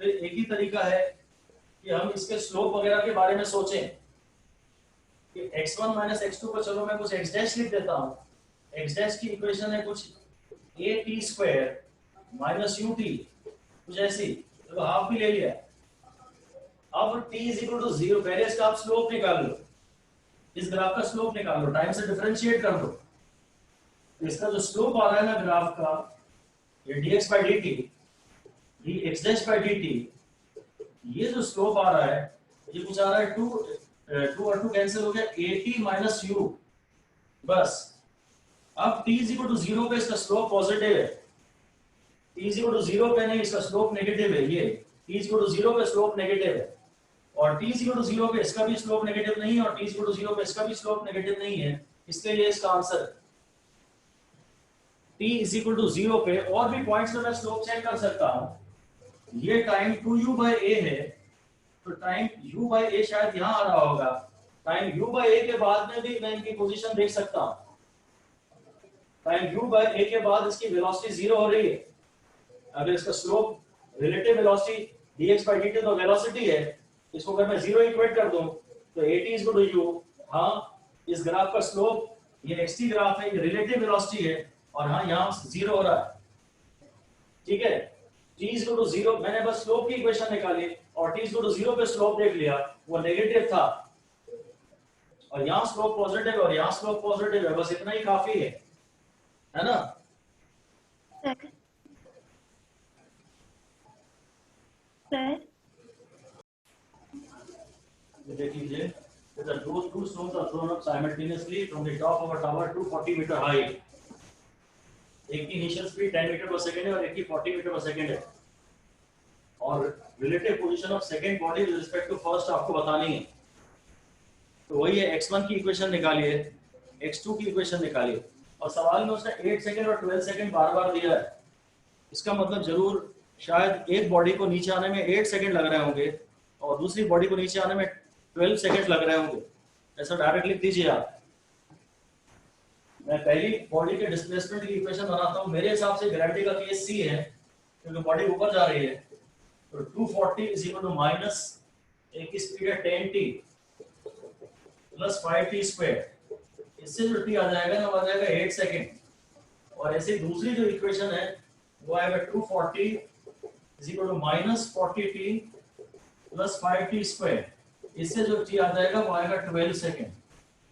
फिर एक ही तरीका है कि हम इसके स्लोप वगैरह के बारे में सोचें कि x1 माइनस x2 को चलो मैं कुछ x डैश लिख देता हूँ, x डैश की इक्वेशन है कुछ a t square minus ut, कुछ ऐसी, चलो हाफ भी ले लिया। अब t इज इक्वल टू 0, पहले इसका आप स्लोप निकाल लो, इस ग्राफ का स्लोप निकाल लो, टाइम से डिफरेंशिएट कर दो। इसका जो स्लोप आ रहा है ना ग्राफ का, ये dx by dt, dx dash by dt, ये जो स्लोप आ रहा है, ये कुछ आ रहा है 2 और 2 कैंसिल हो गया, at माइनस u, बस। अब t इज इक्वल टू 0 पे इसका स्लोप पॉजिटिव है, t is equal to 0 पे नहीं, इसका स्लोप नेगेटिव है, ये t is equal to 0 पे स्लोप नेगेटिव है, और t is equal to 0 पे इसका भी स्लोप नेगेटिव नहीं है, और t is equal to 0 पे इसका भी स्लोप नेगेटिव नहीं है, इसके लिए इसका answer t is equal to 0 पे और भी पॉइंट्स में मैं स्लोप चेक कर सकता हूं। ये टाइम 2u by a है, तो टाइम u by a शायद यहां आ रहा होगा, टाइम u by a के बाद में भी मैं इनकी पोजीशन देख सकता हूं। टाइम u by a के बाद इसकी वेलोसिटी 0 हो रही है, अगर इसका slope relative velocity dx by dt तो वेलोसिटी है, इसको अगर मैं 0 इक्वेट कर दूं तो at is equal to u, हाँ इस ग्राफ का स्लोप ये xt ग्राफ है, ये रिलेटिव वेलोसिटी है, और हाँ यहाँ 0 हो रहा है, ठीक है। t is equal to 0, मैंने बस स्लोप की इक्वेशन निकाली और t is equal to 0 पे स्लोप देख लिया, वो नेगेटिव था, और यहाँ स्लोप पॉजिटिव और यहाँ स्लोप पॉजिटिव है, बस इतना ही काफी है ना। सर देख लीजिए, those two stones are thrown up simultaneously from the top of a tower 240 meter high. एक की इनिशियल स्पीड 10 मीटर पर सेकंड है और एक की 40 मीटर पर सेकंड है, और relative position of second body with respect to first आपको बतानी है। तो वही है, x1 की इक्वेशन निकालिए, x2 की इक्वेशन निकालिए, और सवाल में उसने 8 सेकंड और 12 सेकंड बार-बार दिया है, इसका मतलब जरूर शायद एक बॉडी को नीचे आने में 8 सेकंड लग रहे होंगे और दूसरी बॉडी को नीचे आने में 12 सेकंड लग रहे होंगे। ऐसा डायरेक्ट लिख दीजिए आप। मैं पहली बॉडी के डिस्प्लेसमेंट की इक्वेशन बनाता हूं, मेरे हिसाब से ग्रेविटी का केस सी है, क्योंकि बॉडी ऊपर जा रही है, तो 240 इज इक्वल टू माइनस एक की स्पीड है 10t प्लस 5t स्क्वायर, इससे जो t आ जाएगा ना वो आ जाएगा 8 सेकंड, और ऐसे दूसरी जो इक्वेशन है वो आएगा 240 is equal to minus 40t plus 5t square, इससे जो t आ जाएगा वो आएगा 12 सेकंड।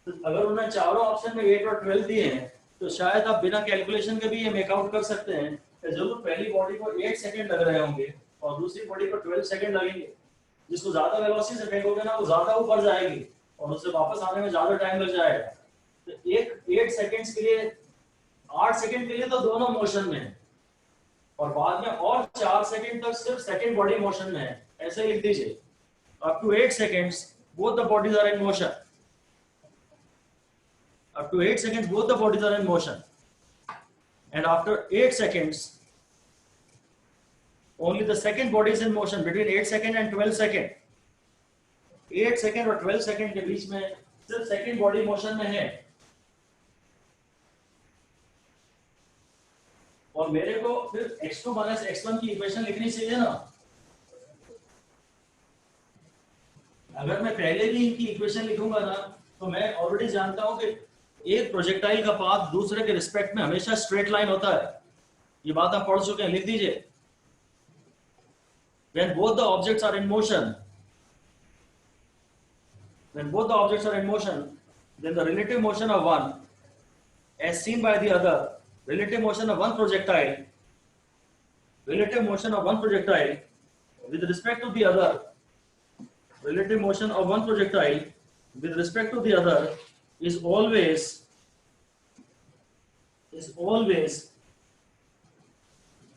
तो अगर उन्होंने चारों ऑप्शन में 8 और 12 दिए हैं तो शायद आप बिना कैलकुलेशन के भी ये मेक आउट कर सकते हैं कि जरूर पहली बॉडी को 8 सेकंड लग रहे होंगे और दूसरी बॉडी को 12 सेकंड लगेंगे। जिसको ज्यादा वेलोसिटी से फेंकोगे ना वो ज्यादा ऊपर जाएगी और उससे वापस आने में ज्यादा टाइम लग जाएगा। तो एक 8 सेकंड्स के लिए 8 सेकंड के लिए तो दोनों मोशन में है, और बाद में और 4 सेकंड तक सिर्फ सेकंड बॉडी मोशन में है, ऐसे लिख दीजिए। up to 8 seconds both the bodies are in motion, up to 8 seconds both the bodies are in motion, and after 8 seconds only the second body is in motion between 8 second and 12 second, 8 second और 12 second के बीच में सिर्फ second body motion में है, और मेरे को फिर x2 माइनस x1 की इक्वेशन लिखनी चाहिए ना। अगर मैं पहले भी इनकी इक्वेशन लिखूंगा ना तो मैं ऑलरेडी जानता हूं कि एक प्रोजेक्टाइल का पाथ दूसरे के रिस्पेक्ट में हमेशा स्ट्रेट लाइन होता है, ये बात आप पढ़ चुके हैं, लिख दीजिए। when both the objects are in motion then the relative motion of one as seen by the other, relative motion of one projectile with respect to the other, relative motion of one projectile with respect to the other is always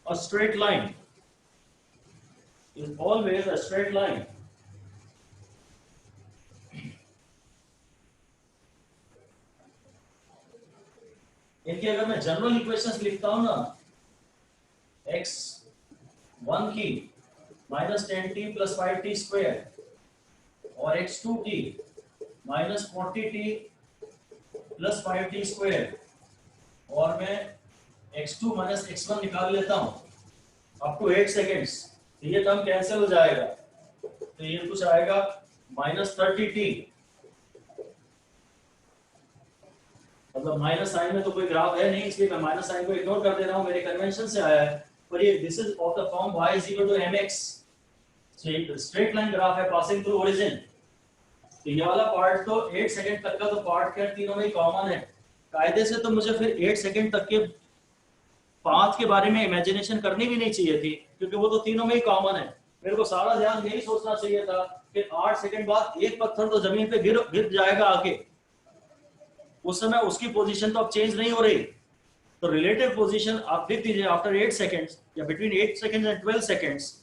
a straight line, is always a straight line. इनके अगर मैं general equations लिखता हूं ना, x1 की minus 10t plus 5t square और x2 की minus 40t plus 5t square, और मैं x2 माइनस x1 निकाल लेता हूं अप टू 8 सेकेंड्स, तो ये टर्म कैंसिल हो जाएगा, तो ये कुछ आएगा माइनस 30t, मतलब माइनस साइन में तो कोई ग्राफ है नहीं इसलिए मैं माइनस साइन को इग्नोर कर दे रहा हूं, मेरे कन्वेंशन से आया है, पर ये this is of the form y is equal to mx, straight line graph है पासिंग थ्रू ओरिजिन। तो ये वाला पार्ट तो 8 सेकंड तक का तो पार्ट क्या तीनों में ही कॉमन है, कायदे से तो मुझे फिर 8 सेकंड तक के पाथ के बारे में इमेजिनेशन करनी भी नहीं चाहिए थी, क्योंकि वो तो तीनों में ही कॉमन है। मेरे को सारा ध्यान यही सोचना चाहिए था कि 8 सेकंड बाद एक पत्थर तो जमीन पे गिर जाएगा आके, उस समय उसकी पोजीशन तो अब चेंज नहीं हो रही, तो रिलेटिव पोजीशन आप लिख दीजिए आफ्टर 8 सेकेंड्स या between 8 seconds and 12 seconds.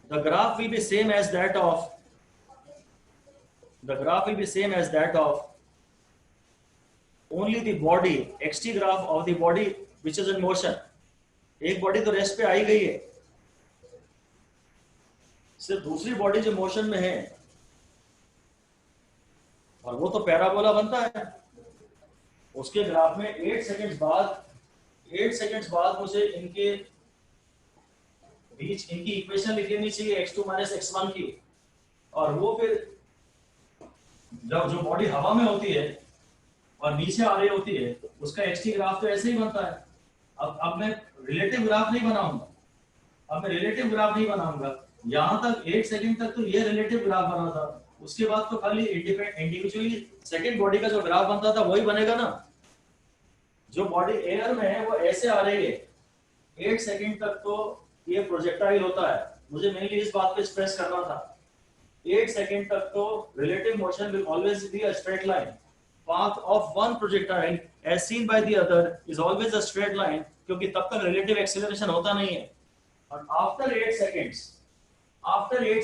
The graph will be same as that of only the body, xt graph of the body which is in motion। एक बॉडी तो रेस्ट पे आई गई है, सिर्फ दूसरी बॉडी जो मोशन में है, और वो तो पैराबोला बनता है। उसके ग्राफ में 8 सेकेंड्स बाद मुझे इनके बीच इनकी इक्वेशन लिख लेनी चाहिए x2 माइनस x1 की, और वो फिर जब जो बॉडी हवा में होती है और नीचे आ रही होती है उसका xt ग्राफ तो ऐसे ही बनता है। अब मैं रिलेटिव ग्राफ नहीं बनाऊंगा, यहां तक 8 सेकंड तक तो ये रिलेटिव ग्राफ बना था, उसके बाद तो खाली इंडिविजुअली सेकंड बॉडी का जो ग्राफ बनता था वही बनेगा ना। जो बॉडी एयर में है वो ऐसे आ रही है, 8 सेकंड तक तो ये प्रोजेक्टाइल होता है। मुझे मेनली इस बात पे स्ट्रेस करना था, 8 सेकंड तक तो relative motion will always be a straight line. path of one projectile as seen by the other is always a straight line, क्योंकि तब तक relative acceleration होता नहीं है। और after 8 seconds आप 8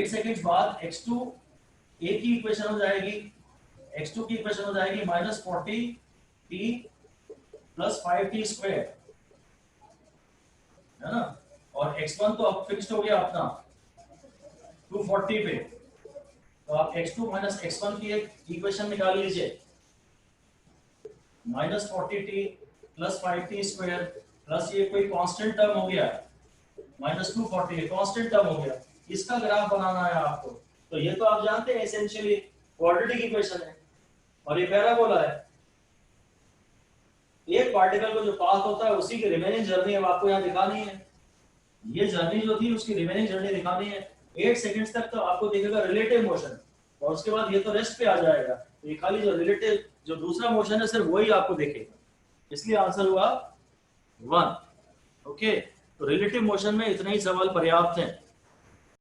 seconds बाद x2 एक ही इक्वेशन हो जाएगी, x2 की इक्वेशन हो जाएगी -40t प्लस 5t स्क्वायर, है ना। और x1 तो अब फिक्स्ड हो गया अपना 240 पे, तो आप x2 माइनस x1 की एक इक्वेशन निकाल लीजिए, -40t plus 5t square plus ये कोई कांस्टेंट टर्म हो गया -240 कांस्टेंट टर्म हो गया, इसका ग्राफ बनाना है आपको। तो ये तो आप जानते हैं एसेंशियली क्वाड्रेटिक इक्वेशन है और ये पैराबोला है। एक पार्टिकल को जो पाथ होता है उसी की रिमेनिंग जर्नी अब आपको यहाँ दिखानी है। ये जर्नी जो थी उसकी रिमेनिंग जर्नी दिखानी है। 8 सेकंड्स तक तो आपको दिखेगा रिलेटिव मोशन, और उसके बाद ये तो रेस्ट पे आ जाएगा, तो ये खाली जो रिलेटिव जो दूसरा मोशन है सिर्फ वही आपको दिखेगा, इसलिए आंसर हुआ 1। ओके, तो रिलेटिव मोशन में इतने ही सवाल पर्याप्त हैं।